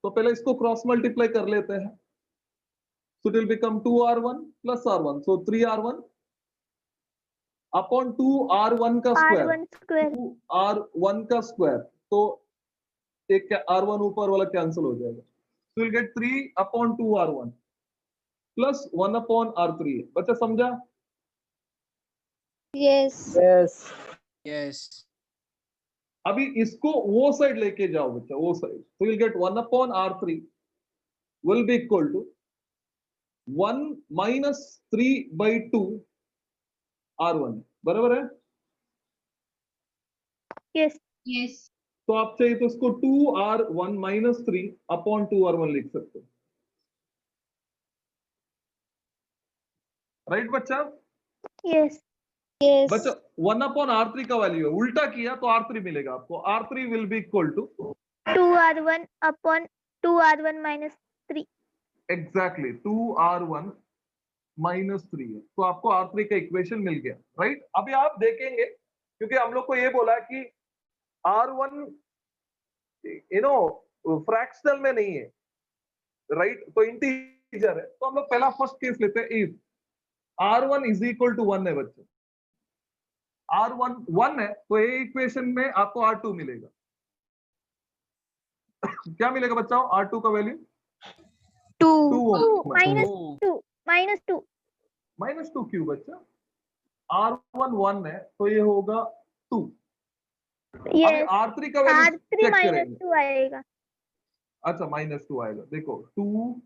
तो पहले इसको क्रॉस मल्टीप्लाई कर लेते हैं, so it will become 2R1 plus R1, so 3R1 upon 2R1 का स्क्वायर, R1 square. 2R1 का स्क्वायर, तो एक R1 ऊपर वाला कैंसिल हो जाएगा, so you'll get 3 upon 2R1 plus 1 upon R3 है। बच्चा समझा? Yes. Yes. Yes. अभी इसको वो साइड लेके जाओ बच्चा, वो साइड, तो you'll get 1 upon R3 will be equal to 1 minus 3/2 R1, बराबर है? Yes. Yes. तो आप चाहिए तो इसको 2R1 minus 3 अपॉन 2R1 लिख सकते हो, राइट बच्चा? Yes. Yes. बच्चा 1 अपॉन R3 का वैल्यू है, उल्टा किया तो R3 मिलेगा आपको, R3 will be equal to 2R1 upon 2R1 minus 3. Exactly 2R1 minus 3 है, तो आपको R3 का इक्वेशन मिल गया, राइट। अभी आप देखेंगे, क्योंकि हम लोग को ये बोला कि R1 फ्रैक्शनल में नहीं है, राइट, तो इंटीजर है, तो हम लोग पहला फर्स्ट केस लेते हैं, if R1 is equal to 1 है बच्चे, R1 1 है, तो ये इक्वेशन में आपको R2 मिलेगा। क्या मिलेगा बच्चों? R2 का वैल्यू 2. 2 2 minus 2 minus 2. -2 क्यों बच्चा? R1 1 है तो ये होगा 2। अभी Yes. R3 का वैल्यू R3 चेक minus करेंगे। 2 आएगा. अच्छा -2 आएगा, देखो 2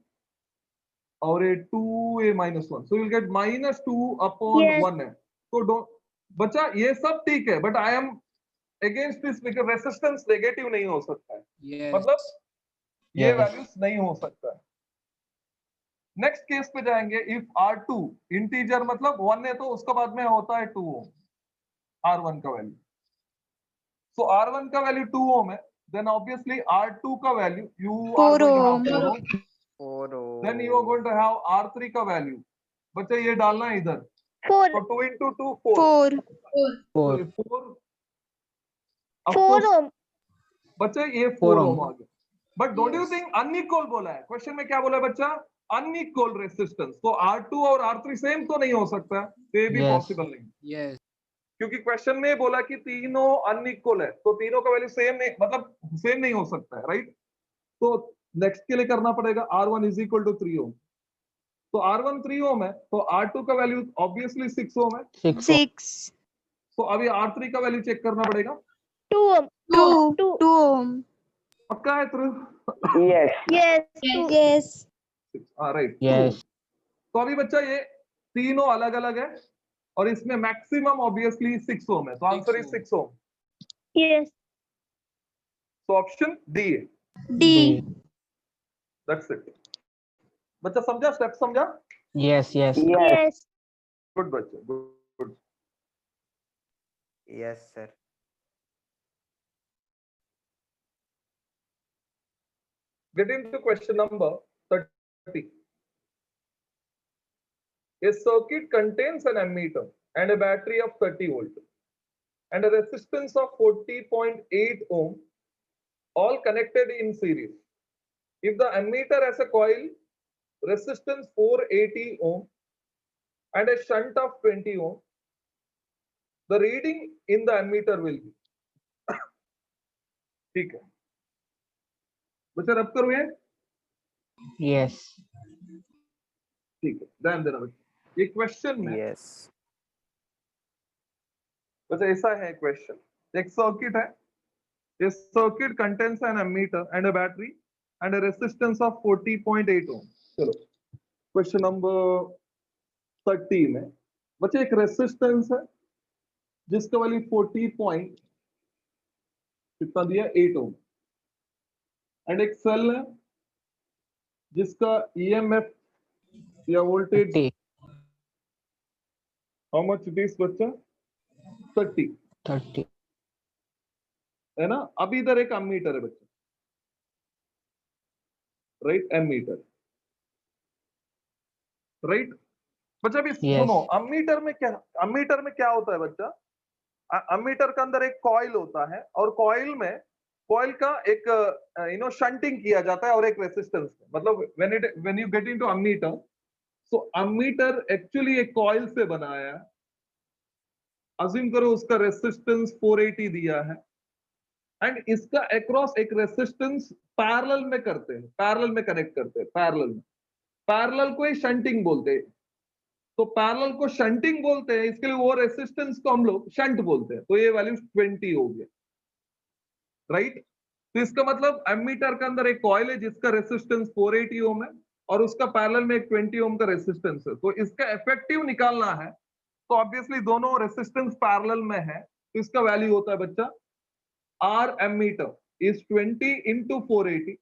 और ये 2 ये -1, so you will get -2 upon Yes. 1 है। तो डोंट बच्चा, ये सब ठीक है but I am against this because resistance negative नहीं हो सकता है, Yes. मतलब ये Yes. वैल्यूज नहीं हो सकता है। नेक्स्ट केस पे जाएंगे, इफ R2 इंटीजर मतलब 1 है तो उसका बाद में होता है 2 ओम R1 का वैल्यू। सो R1 का वैल्यू 2 ओम है, देन ऑब्वियसली R2 का value you are going to have 4 ohm. 4 Then you are going to have R3 का वैल्यू, बच्चा ये डालना है इधर, 4. तो 2 into 2 4 4. 4 Of 4 course, ohm. बच्चा ये 4 4 ओम ohm. आ गया, but don't you Yes. Think unequal बोला है क्वेश्चन में? क्या बोला है बच्चा? Unequal resistance. तो R2 और R3 सेम तो नहीं हो सकता, ये भी Yes. पॉसिबल नहीं, Yes. क्योंकि क्वेश्चन में बोला कि तीनों अनइक्वल है, तो तीनों का वैल्यू सेम नहीं, मतलब सेम नहीं हो सकता है, राइट? तो नेक्स्ट के लिए करना पड़ेगा R1 इज इक्वल टू 3 ओम। तो R1 3 ओम है, तो R2 का वैल्यू ऑब्वियसली 6 ओम है। 6. 6. तो अभी R3 का वैल्यू चेक करना पड़ेगा। 2 ohm. 2 ohm. पक्का है ध्रुव? Yes. Yes. 2. Yes. Right. Yes. तो अभी बच्चा ये तीनों अलग अलग है और इसमें मैक्सिमम ऑब्वियसली 6 ओम है, तो आंसर इज 6 ओम। Yes. तो ऑप्शन डी है, D. That's it. बच्चा समझा, स्टेप समझा? Yes. Yes. Yes. गुड बच्चा, good. Yes, sir. Get into question number 30. A circuit contains an ammeter and a battery of 30 volt and a resistance of 40.8 ohm, all connected in series. If the ammeter has a coil, resistance 480 ohm and a shunt of 20 ohm, the reading in the ammeter will be. ठीक है बच्चा, रब करो ये। Yes. ठीक है, ध्यान देना बच्चा, ये क्वेश्चन में Yes. बच्चा ऐसा है क्वेश्चन, एक सर्किट है, this circuit contains an ammeter and a battery and a resistance of 40.8 ohm. चलो क्वेश्चन नंबर 30 में बच्चे एक रेसिस्टेंस है जिसका वैल्यू 40 कितना दिया 8 ओम, एंड एक सेल है जिसका ईएमएफ या voltage 50. How much it is बच्चा? 30 30. है ना। अभी इधर एक अमीटर है बच्चा, राइट? एमीटर, राइट बच्चा? अभी Yes. सुनो, अमीटर में क्या होता है बच्चा? अमीटर के अंदर एक कॉइल होता है और कॉइल का एक शंटिंग किया जाता है और एक रेसिस्टेंस, मतलब when you get into ammeter, so ammeter actually एक कॉइल से बनाया है। अज्यूम करो उसका रेसिस्टेंस 480 दिया है एंड इसका अक्रॉस एक रेसिस्टेंस पैरेलल में करते हैं, पैरेलल में कनेक्ट करते हैं, पैरेलल को ही शंटिंग बोलते हैं। तो पैरेलल को शंटिंग बोलते हैं, इसके लिए वो रेसिस्टेंस को हम लोग शंट बोलते हैं। तो ये वैल्यू 20 हो गया, राइट? तो इसका मतलब एमीटर के अंदर एक कॉइल है जिसका रेसिस्टेंस 480 ओम है और उसका पैरेलल में एक 20 ओम का रेसिस्टेंस है। तो इसका इफेक्टिव निकालना है, तो ऑब्वियसली दोनों रेसिस्टेंस पैरेलल में है, तो इसका वैल्यू होता है बच्चा R ammeter is 20 into 480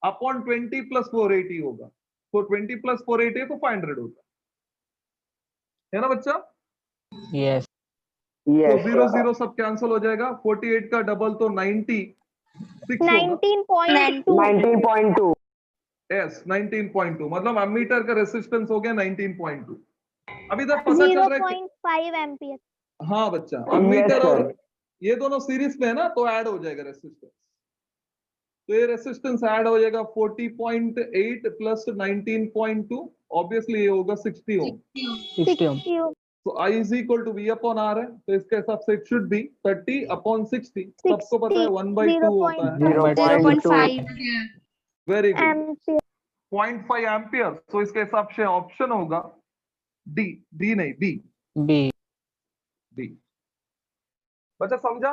upon 20 plus 480 होगा। तो 20 प्लस 480 तो 500 होता है ना बच्चा? Yes. तो 0 0 सब कैंसिल हो जाएगा, 48 का डबल तो 96 होगा। 19.2. 19.2. यस 19.2, मतलब अमीटर का रेसिस्टेंस हो गया 19.2। अभी तक पता चल रहा है कि 0.5 एम्पियर. हाँ बच्चा, अमीटर sir. और ये दोनों सीरीज में है ना, तो ऐड हो जाएगा रेसिस्टेंस। तो ये रेसिस्टेंस ऐड हो जाएगा 40.8 प्लस 19.2, ऑब्वियसली ये होगा 60 ओम। 60 ohm. तो I is equal to V upon R है, तो इसके हिसाब से it should be 30 upon 60। सबको पता है 1/2 होता है। 0.5 वेरी गुड, एम्पियर. 0.5 एम्पियर। तो इसके हिसाब से ऑप्शन होगा डी, डी नहीं, बी, B. बी। बच्चा समझा?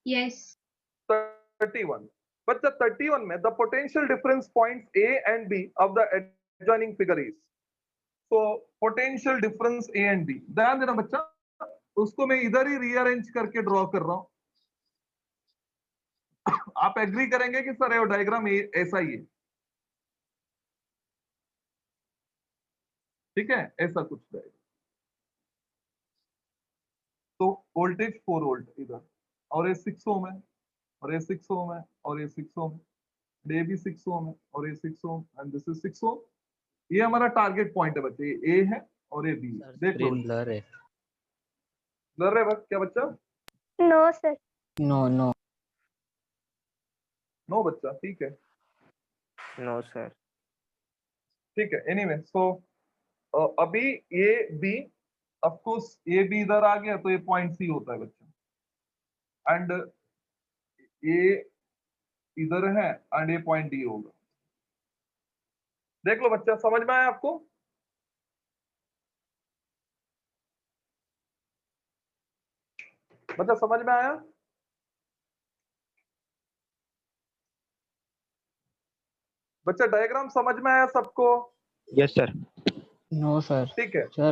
Yes. 31 बच्चा 31 में the potential difference points A and B of the adjoining figure is, तो potential difference A and B, ध्यान देना बच्चा, उसको मैं इधर ही रीअरेंज करके ड्रॉ कर रहा हूं। आप एग्री करेंगे कि सर ये डायग्राम ऐसा ही है, ठीक है, ऐसा कुछ रहेगा। तो वोल्टेज 4 वोल्ट इधर, और ये 6 ओम है, और ये 6 ओम है, और ये 6 ओम, ये भी 6 ओम है, और ये 6 ओम, एंड दिस इज 6 ओम। ये हमारा टारगेट पॉइंट है बच्चे, ये ए है और ये बी है। देख लो, स्क्रीन ब्लर है। ब्लर है बस क्या बच्चा? No, sir. No, no. No बच्चा, ठीक है, No, sir. ठीक है। एनीवे सो अभी A B, of course A B इधर आ गया तो ये पॉइंट सी होता है बच्चा, एंड ये इधर है एंड ये पॉइंट डी होगा। देख लो बच्चा, समझ में आया आपको? बच्चा समझ में आया? बच्चा डायग्राम समझ में आया सबको? Yes sir. No, sir. ठीक है, Sir.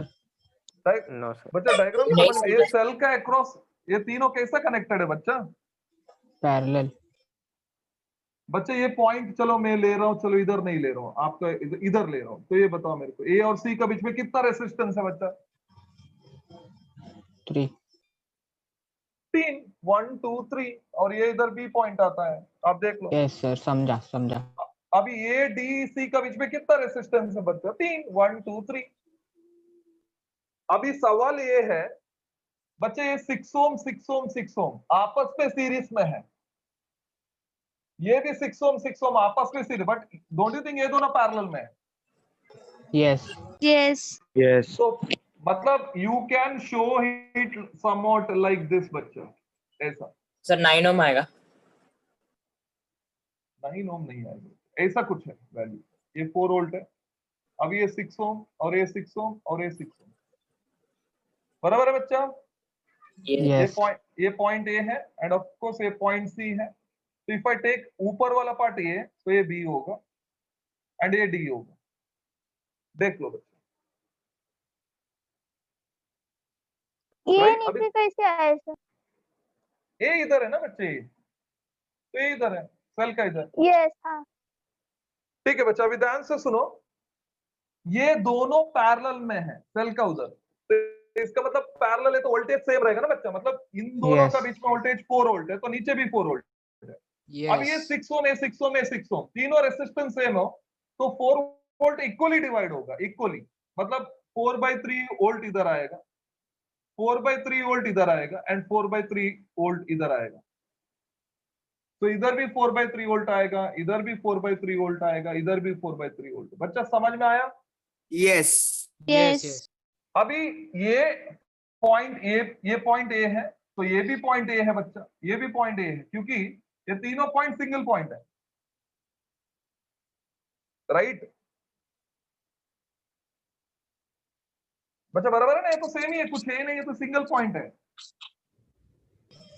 No, sir. बच्चा डायग्राम नहीं समझ में, ये सेल का अक्रॉस ये तीनों कैसे कनेक्टेड है बच्चा? Parallel. बच्चे ये पॉइंट चलो मैं ले रहा हूँ, चलो इधर नहीं ले रहा हूँ, आपका इधर ले रहा हूँ, तो ये बताओ मेरे को, ए और सी के बीच में कितना रेसिस्टेंस है बच्चा? 3. 3, 1 2 3, और ये इधर बी पॉइंट आता है, आप देख लो। Yes, sir. समझा, समझा. अभी ए डी सी का बीच में कितना रेसिस्टेंस है बच्चा? 3, 1 2 3। अभी सवाल ये है बच्चे, ये 6 ओम 6 ओम 6 ओम आपस में सीरीज में है, ये भी 6 ओम 6 ओम आपस में series, but don't you think ये दोनों पैरेलल में है? Yes. Yes. यस। तो मतलब you can show it somewhat like this बच्चा, ऐसा। सर 9 ओम आएगा। 9 ओम नहीं आएगा, ऐसा कुछ है वैल्यू। ये 4 वोल्ट है, अभी ये 6 ओम और ये 6 ओम और ये 6 ओम, बराबर है बच्चा? Yes. ये पॉइंट ए है एंड ऑफ कोर्स ये पॉइंट सी है। तो इफ आई टेक ऊपर वाला पार्ट ए, तो ये बी होगा एंड ये डी होगा। देख लो बच्चा, ये Right, अभी- नीचे कैसे आया सर? ए इधर है ना बच्चे, तो ये इधर है, सेल का इधर। Yes. हाँ. ठीक है बच्चा, अभी ध्यान से सुनो, ये दोनों पैरेलल में है, सेल का उधर, तो इसका मतलब पैरेलल है तो वोल्टेज सेम रहेगा ना बच्चा, मतलब इन दोनों Yes. का बीच में वोल्टेज 4 वोल्ट है, तो नीचे भी 4 वोल्ट है। अब ये Yes. 6 ओम है, 6 ओम है, 6 ओम, तीनों रेसिस्टेंस सेम हो तो 4 वोल्ट इक्वली डिवाइड होगा, इक्वली, मतलब 4/3 वोल्ट इधर आएगा, 4/3 वोल्ट इधर आएगा एंड 4/3 वोल्ट इधर आएगा। तो इधर भी 4/3 वोल्ट आएगा, इधर भी 4/3 वोल्ट आएगा, इधर भी 4/3 वोल्ट। बच्चा समझ में आया? Yes. Yes. Yes. अभी ये पॉइंट ए, ये पॉइंट ए है, तो ये भी पॉइंट ए है बच्चा, ये भी पॉइंट ए है, क्योंकि ये तीनों पॉइंट सिंगल पॉइंट है, राइट? बच्चा बराबर है ना, ये तो सेम ही है, कुछ है नहीं, ये तो सिंगल पॉइंट है।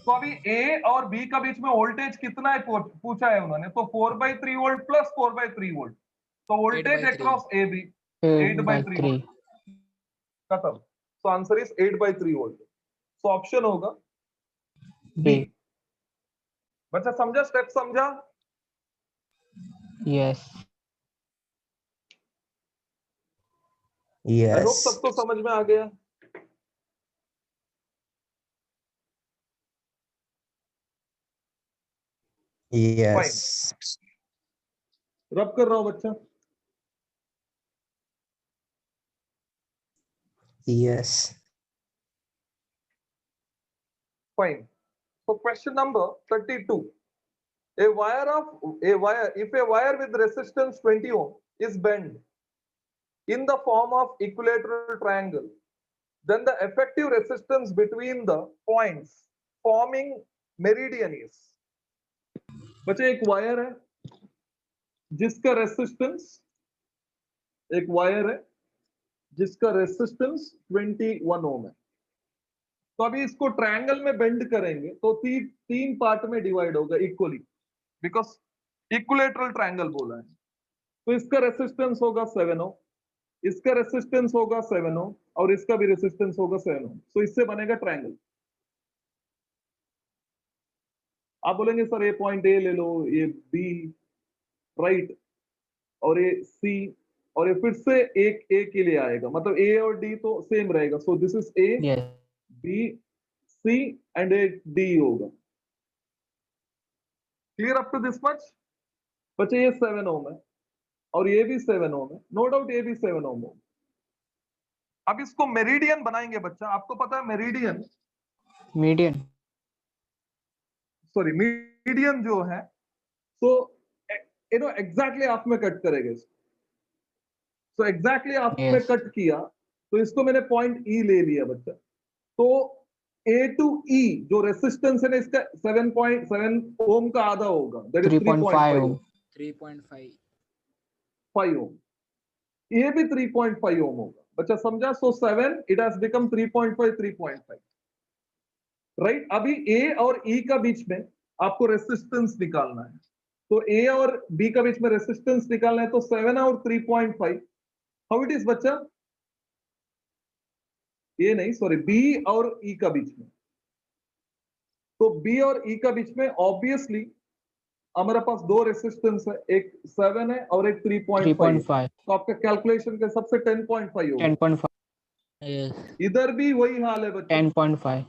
तो अभी ए और बी का बीच में वोल्टेज कितना है पूछा है उन्होंने, तो 4/3 वोल्ट प्लस 4/3 वोल्ट, तो voltage 8/3 across A B 8/3. Volt, खत्म। तो आंसर इज 8/3 वोल्ट। तो ऑप्शन होगा B. बच्चा, समझा? स्टेप समझा? Yes. आई होप सबको समझ में आ गया। Yes. रब कर रहा हूं बच्चा। Yes. Fine. So question number 32. If a wire with resistance 20 ohm is bent in the form of equilateral triangle, then the effective resistance between the points forming meridian is। बच्चे एक वायर है जिसका resistance एक wire है जिसका resistance 21 ओम है। तो अभी इसको ट्रायंगल में बेंड करेंगे तो तीन पार्ट में डिवाइड होगा इक्वली, बिकॉज इक्विलेटरल ट्रायंगल बोला है। तो इसका रेसिस्टेंस होगा 7 ओम, इसका रेसिस्टेंस होगा 7 ओम और इसका भी रेसिस्टेंस होगा 7 ओम। तो इससे बनेगा ट्रायंगल। आप बोलेंगे सर ये पॉइंट ए ले लो, ये बी राइट, और ये सी, और ये फिर से एक ए के लिए आएगा, मतलब ए और डी तो सेम रहेगा। So this is A, Yes. B, C and A D होगा। Clear up to this much बच्चे? ये 7 ओम है और ये भी 7 ओम है, नो डाउट ये भी 7 ओम हो। अब इसको मेरिडियन बनाएंगे बच्चा। आपको पता है मेरिडियन, Median. सॉरी मीडियन जो है, तो यू नो एग्जैक्टली हाफ में कट करेगा इसको। तो एग्जैक्टली हाफ में Yes. कट किया तो इसको मैंने पॉइंट ई ले लिया बच्चा। तो ए टू ई जो रेसिस्टेंस है ना इसका 7.7 ओम का आधा होगा, दैट इज 3.5 ohm. 3.5. 5 ओम। ये भी 3.5 ओम होगा बच्चा, समझा? सो 7 इट हैज बिकम 3.5 3.5 राइट। अभी ए और ई का बीच में आपको रेसिस्टेंस निकालना है। तो ए और बी का बीच में रेसिस्टेंस निकालना है, तो 7 और 3.5 हाउ इट इज बच्चा? ए नहीं सॉरी, बी और ई का बीच में। तो बी और ई का बीच में ऑब्वियसली हमारे पास दो रेसिस्टेंस है, एक 7 है और एक 3.5 है। 3.5. तो आपका कैलकुलेशन के हिसाब से 10.5 होगा। 10.5. Yes. इधर भी वही हाल है बच्चा, 10.5.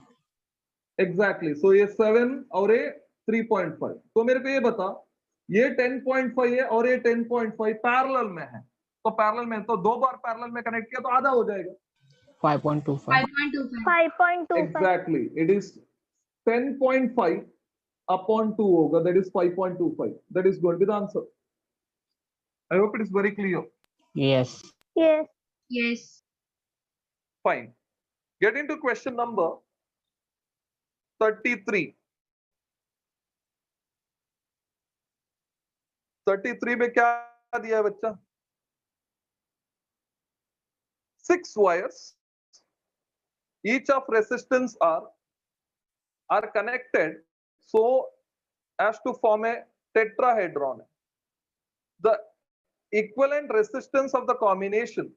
एग्जैक्टली। सो ये 7 और ये 3.5। तो मेरे को ये बता, ये 10.5 है और ये 10.5 पैरेलल में है। तो पैरेलल में तो दो बार पैरेलल में कनेक्ट किया तो आधा हो जाएगा। 5.25. 5.25. एग्जैक्टली, इट इज 10.5 upon 2 होगा, that is 5.25. That is going to be the answer. I hope it is very clear. Yes. Yes. Yes. Fine. Get into question number 33. 33 में क्या दिया है बच्चा? 6 wires, each of resistance are connected so as to form a tetrahedron. The equivalent resistance of the combination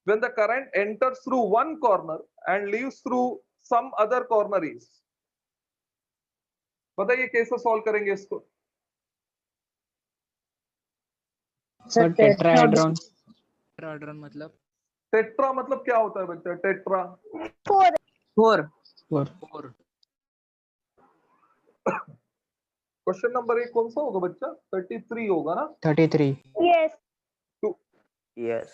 when the current enters through one corner and leaves through some other corner is. बताइए कैसे solve करेंगे इसको? So tetrahedron. Tetrahedron मतलब tetra मतलब क्या होता है बच्चा? टेट्रा 4. 4. 4. 4. क्वेश्चन नंबर 1 कौन सा होगा बच्चा? 33 होगा ना 33. Yes. Yes.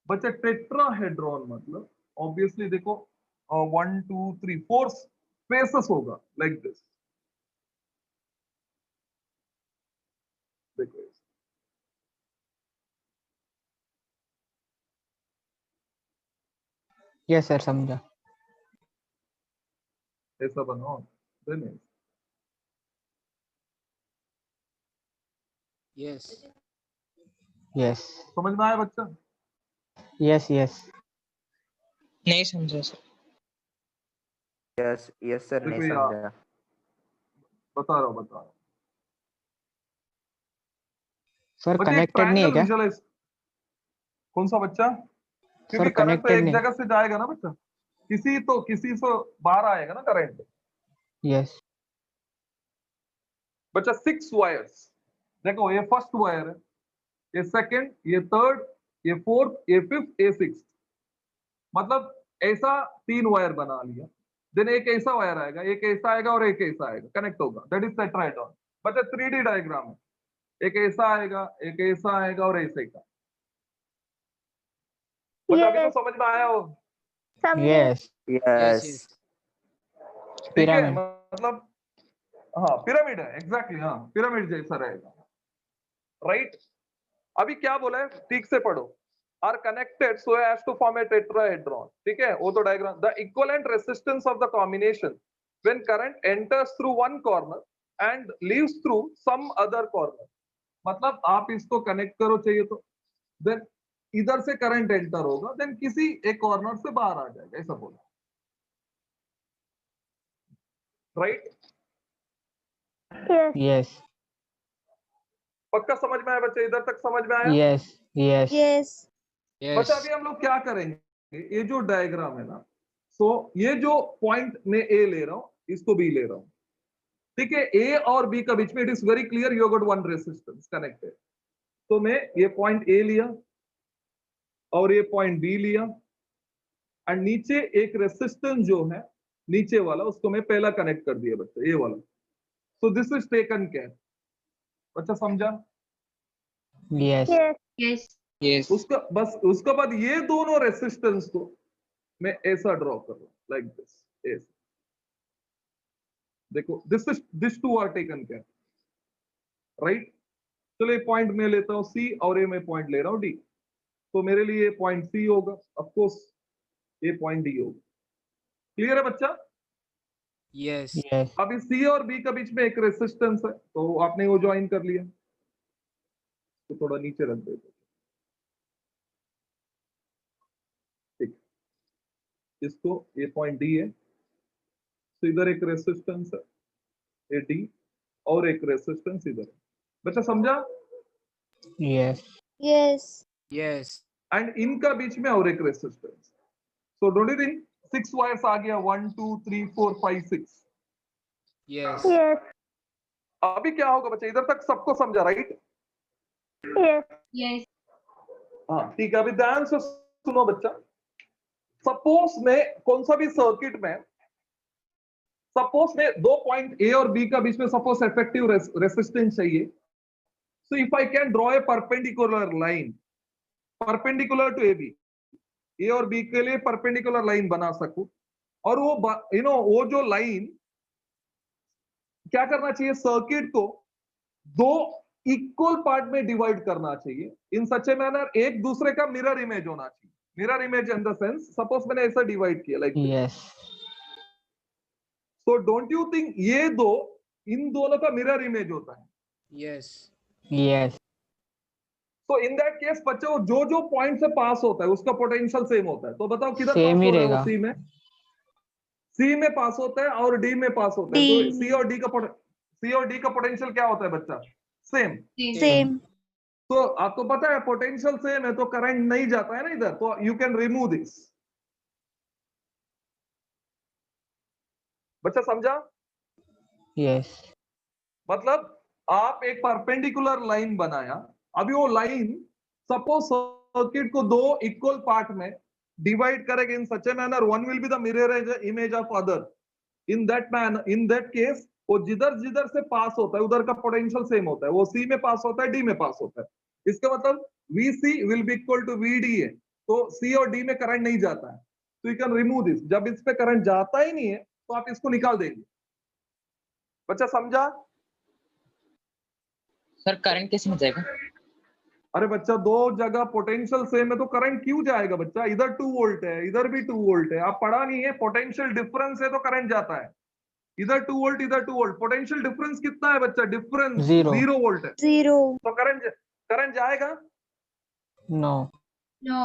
बच्चा टेट्राहेड्रॉन मतलब ऑब्वियसली देखो 1 2 3 4 स्पेसेस होगा लाइक दिस। देखो Yes sir, समझा. ऐसा बनाओ, देन Yes. Yes. समझ में आया बच्चा? Yes. Yes. नहीं समझा सर. Yes. Yes sir. नहीं देखो यार, समझा. बता रहा हूँ। Sir बच्चा connected नहीं है क्या? विजुअलाइज कौन सा बच्चा? क्योंकि Sir करंट तो connected एक नहीं. जगह से जाएगा ना बच्चा, किसी से बाहर आएगा ना करंट। Yes. बच्चा 6 वायर्स, देखो ये फर्स्ट वायर है, ये सेकंड, ये थर्ड, ये फोर्थ, ये फिफ्थ, ये सिक्स्थ। मतलब ऐसा 3 वायर बना लिया। देन एक ऐसा वायर आएगा, एक ऐसा आएगा और एक ऐसा आएगा, कनेक्ट होगा, दैट इज टेट्राहेड्रॉन। बच्चा 3D डायग्राम है, एक ऐसा आएगा, एक ऐसा आएगा और ऐसे का। बच्चा अभी तो समझ में आया हो? Yes. Yes. Yes. ठीक है, Pyramid. मतलब हाँ पिरामिड है, एग्जैक्टली हाँ पिरामिड जैसा रहेगा, राइट। अभी क्या बोला है ठीक से पढ़ो। Are connected so as to form a tetrahedron, ठीक है, वो तो diagram. The equivalent resistance of the combination when current enters through one corner and leaves through some other corner. मतलब आप इसको कनेक्ट करो चाहिए तो देन इधर से करंट एंटर होगा, देन किसी एक कॉर्नर से बाहर आ जाएगा, ऐसा बोला, राइट? Yes. Yes. पक्का समझ में आया बच्चे? इधर तक समझ में आया? Yes. Yes. Yes. बच्चा yes, अभी हम लोग क्या करेंगे, ये जो डायग्राम है ना, सो ये जो पॉइंट में ए ले रहा हूं, इसको बी ले रहा हूं, ठीक है? ए और बी का बीच में it is very clear, you got one resistance connected. तो मैं ये पॉइंट ए लिया और ये पॉइंट बी लिया, एंड नीचे एक रेसिस्टेंस जो है नीचे वाला, उसको मैं पहला कनेक्ट कर दिया बच्चा, ये वाला। सो दिस इज टेकन केयर। बच्चा समझा? Yes. Yes. yes, Yes. उसका बस उसके बाद ये दोनों रेसिस्टेंस को मैं ऐसा ड्रॉ कर रहा हूं, लाइक दिस, ऐसा। देखो, this two are taken care, right? चलो ये पॉइंट मैं लेता हूं सी, और ये मैं पॉइंट ले रहा हूं डी। तो मेरे लिए ये पॉइंट सी होगा, ऑफ कोर्स ये पॉइंट डी होगा। क्लियर है बच्चा? yes, Yes. अब इस सी और बी के बीच में एक रेसिस्टेंस है, तो आपने वो ज्वाइन कर लिया, तो थोड़ा नीचे रख देते, ठीक? इसको, ये पॉइंट डी है, तो इधर एक रेसिस्टेंस है ए डी, और एक रेसिस्टेंस इधर है। बच्चा समझा? Yes. Yes. yes, एंड इनका बीच में और एक resistance. So don't you think 6 wires आ गया, 1 2 3 4 5 6। yes, Yes. अभी क्या होगा बच्चा? इधर तक सबको समझा, राइट? Yes. yes, हाँ ठीक है, अभी ध्यान से सुनो बच्चा। सपोज में कौन सा भी सर्किट में, सपोज में दो पॉइंट ए और बी का बीच में सपोज इफेक्टिव रेसिस्टेंस चाहिए। So if I can draw a perpendicular line perpendicular to A B, A और बी के लिए परपेंडिकुलर लाइन बना सकूं, और वो वो जो लाइन क्या करना चाहिए, सर्किट को दो इक्वल पार्ट में डिवाइड करना चाहिए इन सच ए मैनर, एक दूसरे का मिरर इमेज होना चाहिए। Mirror image in the sense, suppose मैंने ऐसा डिवाइड किया like, Yes. So don't you think ये दो इन दोनों का मिरर इमेज होता है? yes, Yes. तो इन दैट केस बच्चों, जो जो पॉइंट से पास होता है उसका पोटेंशियल सेम होता है। तो बताओ किधर Same पास ही हो रहा है रहेगा। वो? सी में पास होता है और डी में पास होता है। तो सी और डी का पोटेंशियल क्या होता है बच्चा? सेम। Same. तो आपको पता है पोटेंशियल सेम है तो करंट नहीं जाता है ना इधर, तो यू कैन रिमूव दिस। बच्चा समझा? Yes. मतलब आप एक परपेंडिकुलर लाइन बनाया, अभी वो लाइन सपोज सर्किट को दो इक्वल पार्ट में डिवाइड करेगा in such a manner, one will be the mirror image of other. In that manner, in that case, वो जिधर जिधर से पास होता है उधर का पोटेंशियल सेम होता है। वो सी में पास होता है, डी में पास होता है। इसका मतलब VC will be equal to VDA। तो सी और डी में करंट नहीं जाता है, तो यू कैन रिमूव दिस। जब इस पे करंट जाता ही नहीं है तो आप इसको निकाल देंगे। बच्चा समझा? सर करंट कैसे मिल जाएगा? अरे बच्चा, दो जगह पोटेंशियल सेम है तो करंट क्यों जाएगा बच्चा? इधर 2 वोल्ट है, इधर भी 2 वोल्ट है। आप पढ़ा नहीं है, पोटेंशियल डिफरेंस है तो करंट जाता है। इधर 2 वोल्ट, इधर 2 वोल्ट, पोटेंशियल डिफरेंस कितना है बच्चा? Difference Zero. 0 वोल्ट है, 0. तो करंट जाएगा? No. no,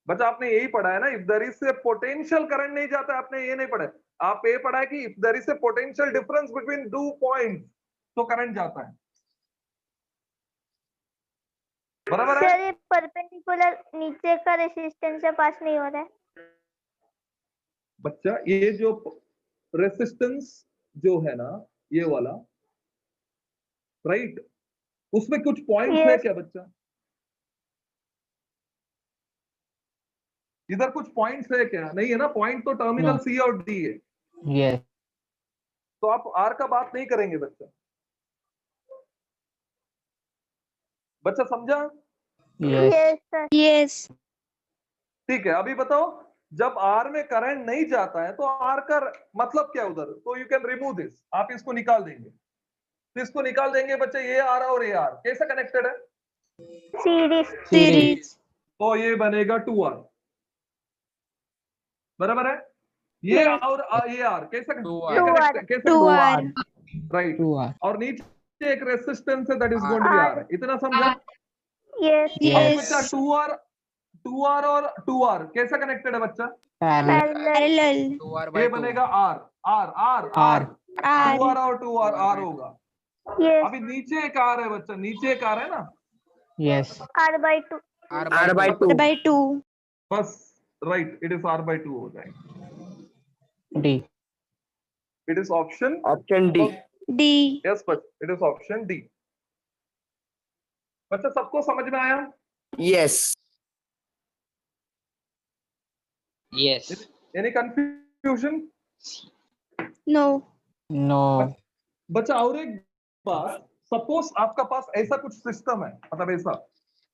बच्चा आपने यही पढ़ा है ना, if there is a potential current नहीं जाता है। आपने ये नहीं पढ़ा है, आप ये पढ़ा है कि if there is a potential difference between 2 points तो करंट जाता है। बराबर है? सर ये परपेंडिकुलर नीचे का रेसिस्टेंस से पास नहीं हो रहा है। बच्चा ये जो रेसिस्टेंस जो है ना, ये वाला, राइट, उसमें कुछ पॉइंट्स है क्या बच्चा? इधर कुछ पॉइंट्स है क्या? नहीं है ना, पॉइंट तो टर्मिनल No. सी और डी है। Yes. तो आप आर का बात नहीं करेंगे बच्चा। बच्चा समझा? Yes. Yes sir. Yes. ठीक है, अभी बताओ, जब आर में करंट नहीं जाता है तो आर का मतलब क्या उधर? तो यू कैन रिमूव दिस, आप इसको निकाल देंगे। तो इसको निकाल देंगे बच्चे, ये आर और ये आर कैसे कनेक्टेड है? Series. तो ये बनेगा 2R, बराबर है? ये Yes. और ये आर कैसे 2R. ये connect- कैसे 2R. राइट? 2R. और नीचे एक रेसिस्टेंस है that is going to be R. इतना समझा? Yes. अब बच्चा 2R और 2R कैसा कनेक्टेड है बच्चा? Parallel. 2R ये by 2. बनेगा R R R R. 2R और 2R R होगा। Yes. अभी नीचे एक R है बच्चा, नीचे एक R है ना? Yes. R by 2. R R by by 2. 2. बस right, it is R by 2 हो जाएगा। D. It is option Option D. Yes बच्चा, इट इज ऑप्शन डी। बच्चा सबको समझ में आया? Yes. Yes. Any confusion? No. बच्चा और एक बात, सपोज आपका पास ऐसा कुछ सिस्टम है, मतलब ऐसा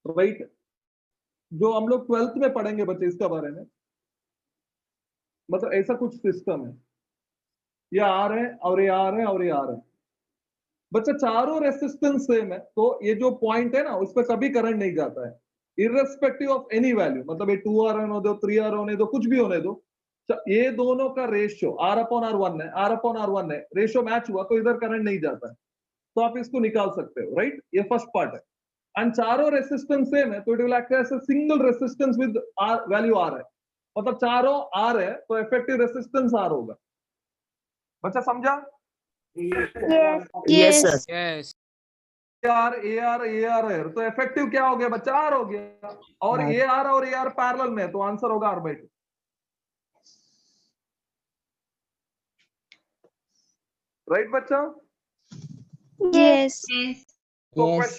राइट, जो हम लोग 12th में पढ़ेंगे बच्चे इसका बारे में, मतलब ऐसा कुछ सिस्टम है, ये आर है और ये आर है और ये आर है बच्चा, चारों रेसिस्टेंस सेम है, तो ये जो पॉइंट है ना उस पर कभी करंट नहीं जाता है, इररेस्पेक्टिव ऑफ एनी वैल्यू, मतलब ये 2R होने दो, 3R होने दो, कुछ भी होने दो, ये दोनों का रेशियो R/R1 है, R/R1 है, रेशियो मैच हुआ तो इधर करंट नहीं जाता है, तो आप इसको निकाल सकते हो राइट। ये फर्स्ट पार्ट है। एंड चारों रेसिस्टेंस सेम है तो it will act as a single resistance with R value R है, मतलब चारों आर है तो इफेक्टिव रेसिस्टेंस आर होगा। बच्चा समझा? Yes. Yes, sir. Yes. R A R है तो इफेक्टिव क्या हो गया बच्चा? आर हो गया, और R. ए आर और ए आर पैरेलल में है तो आंसर होगा R by 2। राइट बच्चा? Yes. तो Yes.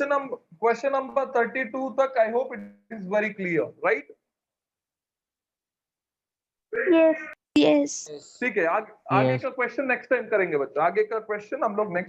क्वेश्चन नंबर 32 तक I hope it is very clear right. Yes. Yes. ठीक है, आगे Yes. का क्वेश्चन नेक्स्ट टाइम करेंगे बच्चा, आगे का क्वेश्चन हम लोग नेक्स्ट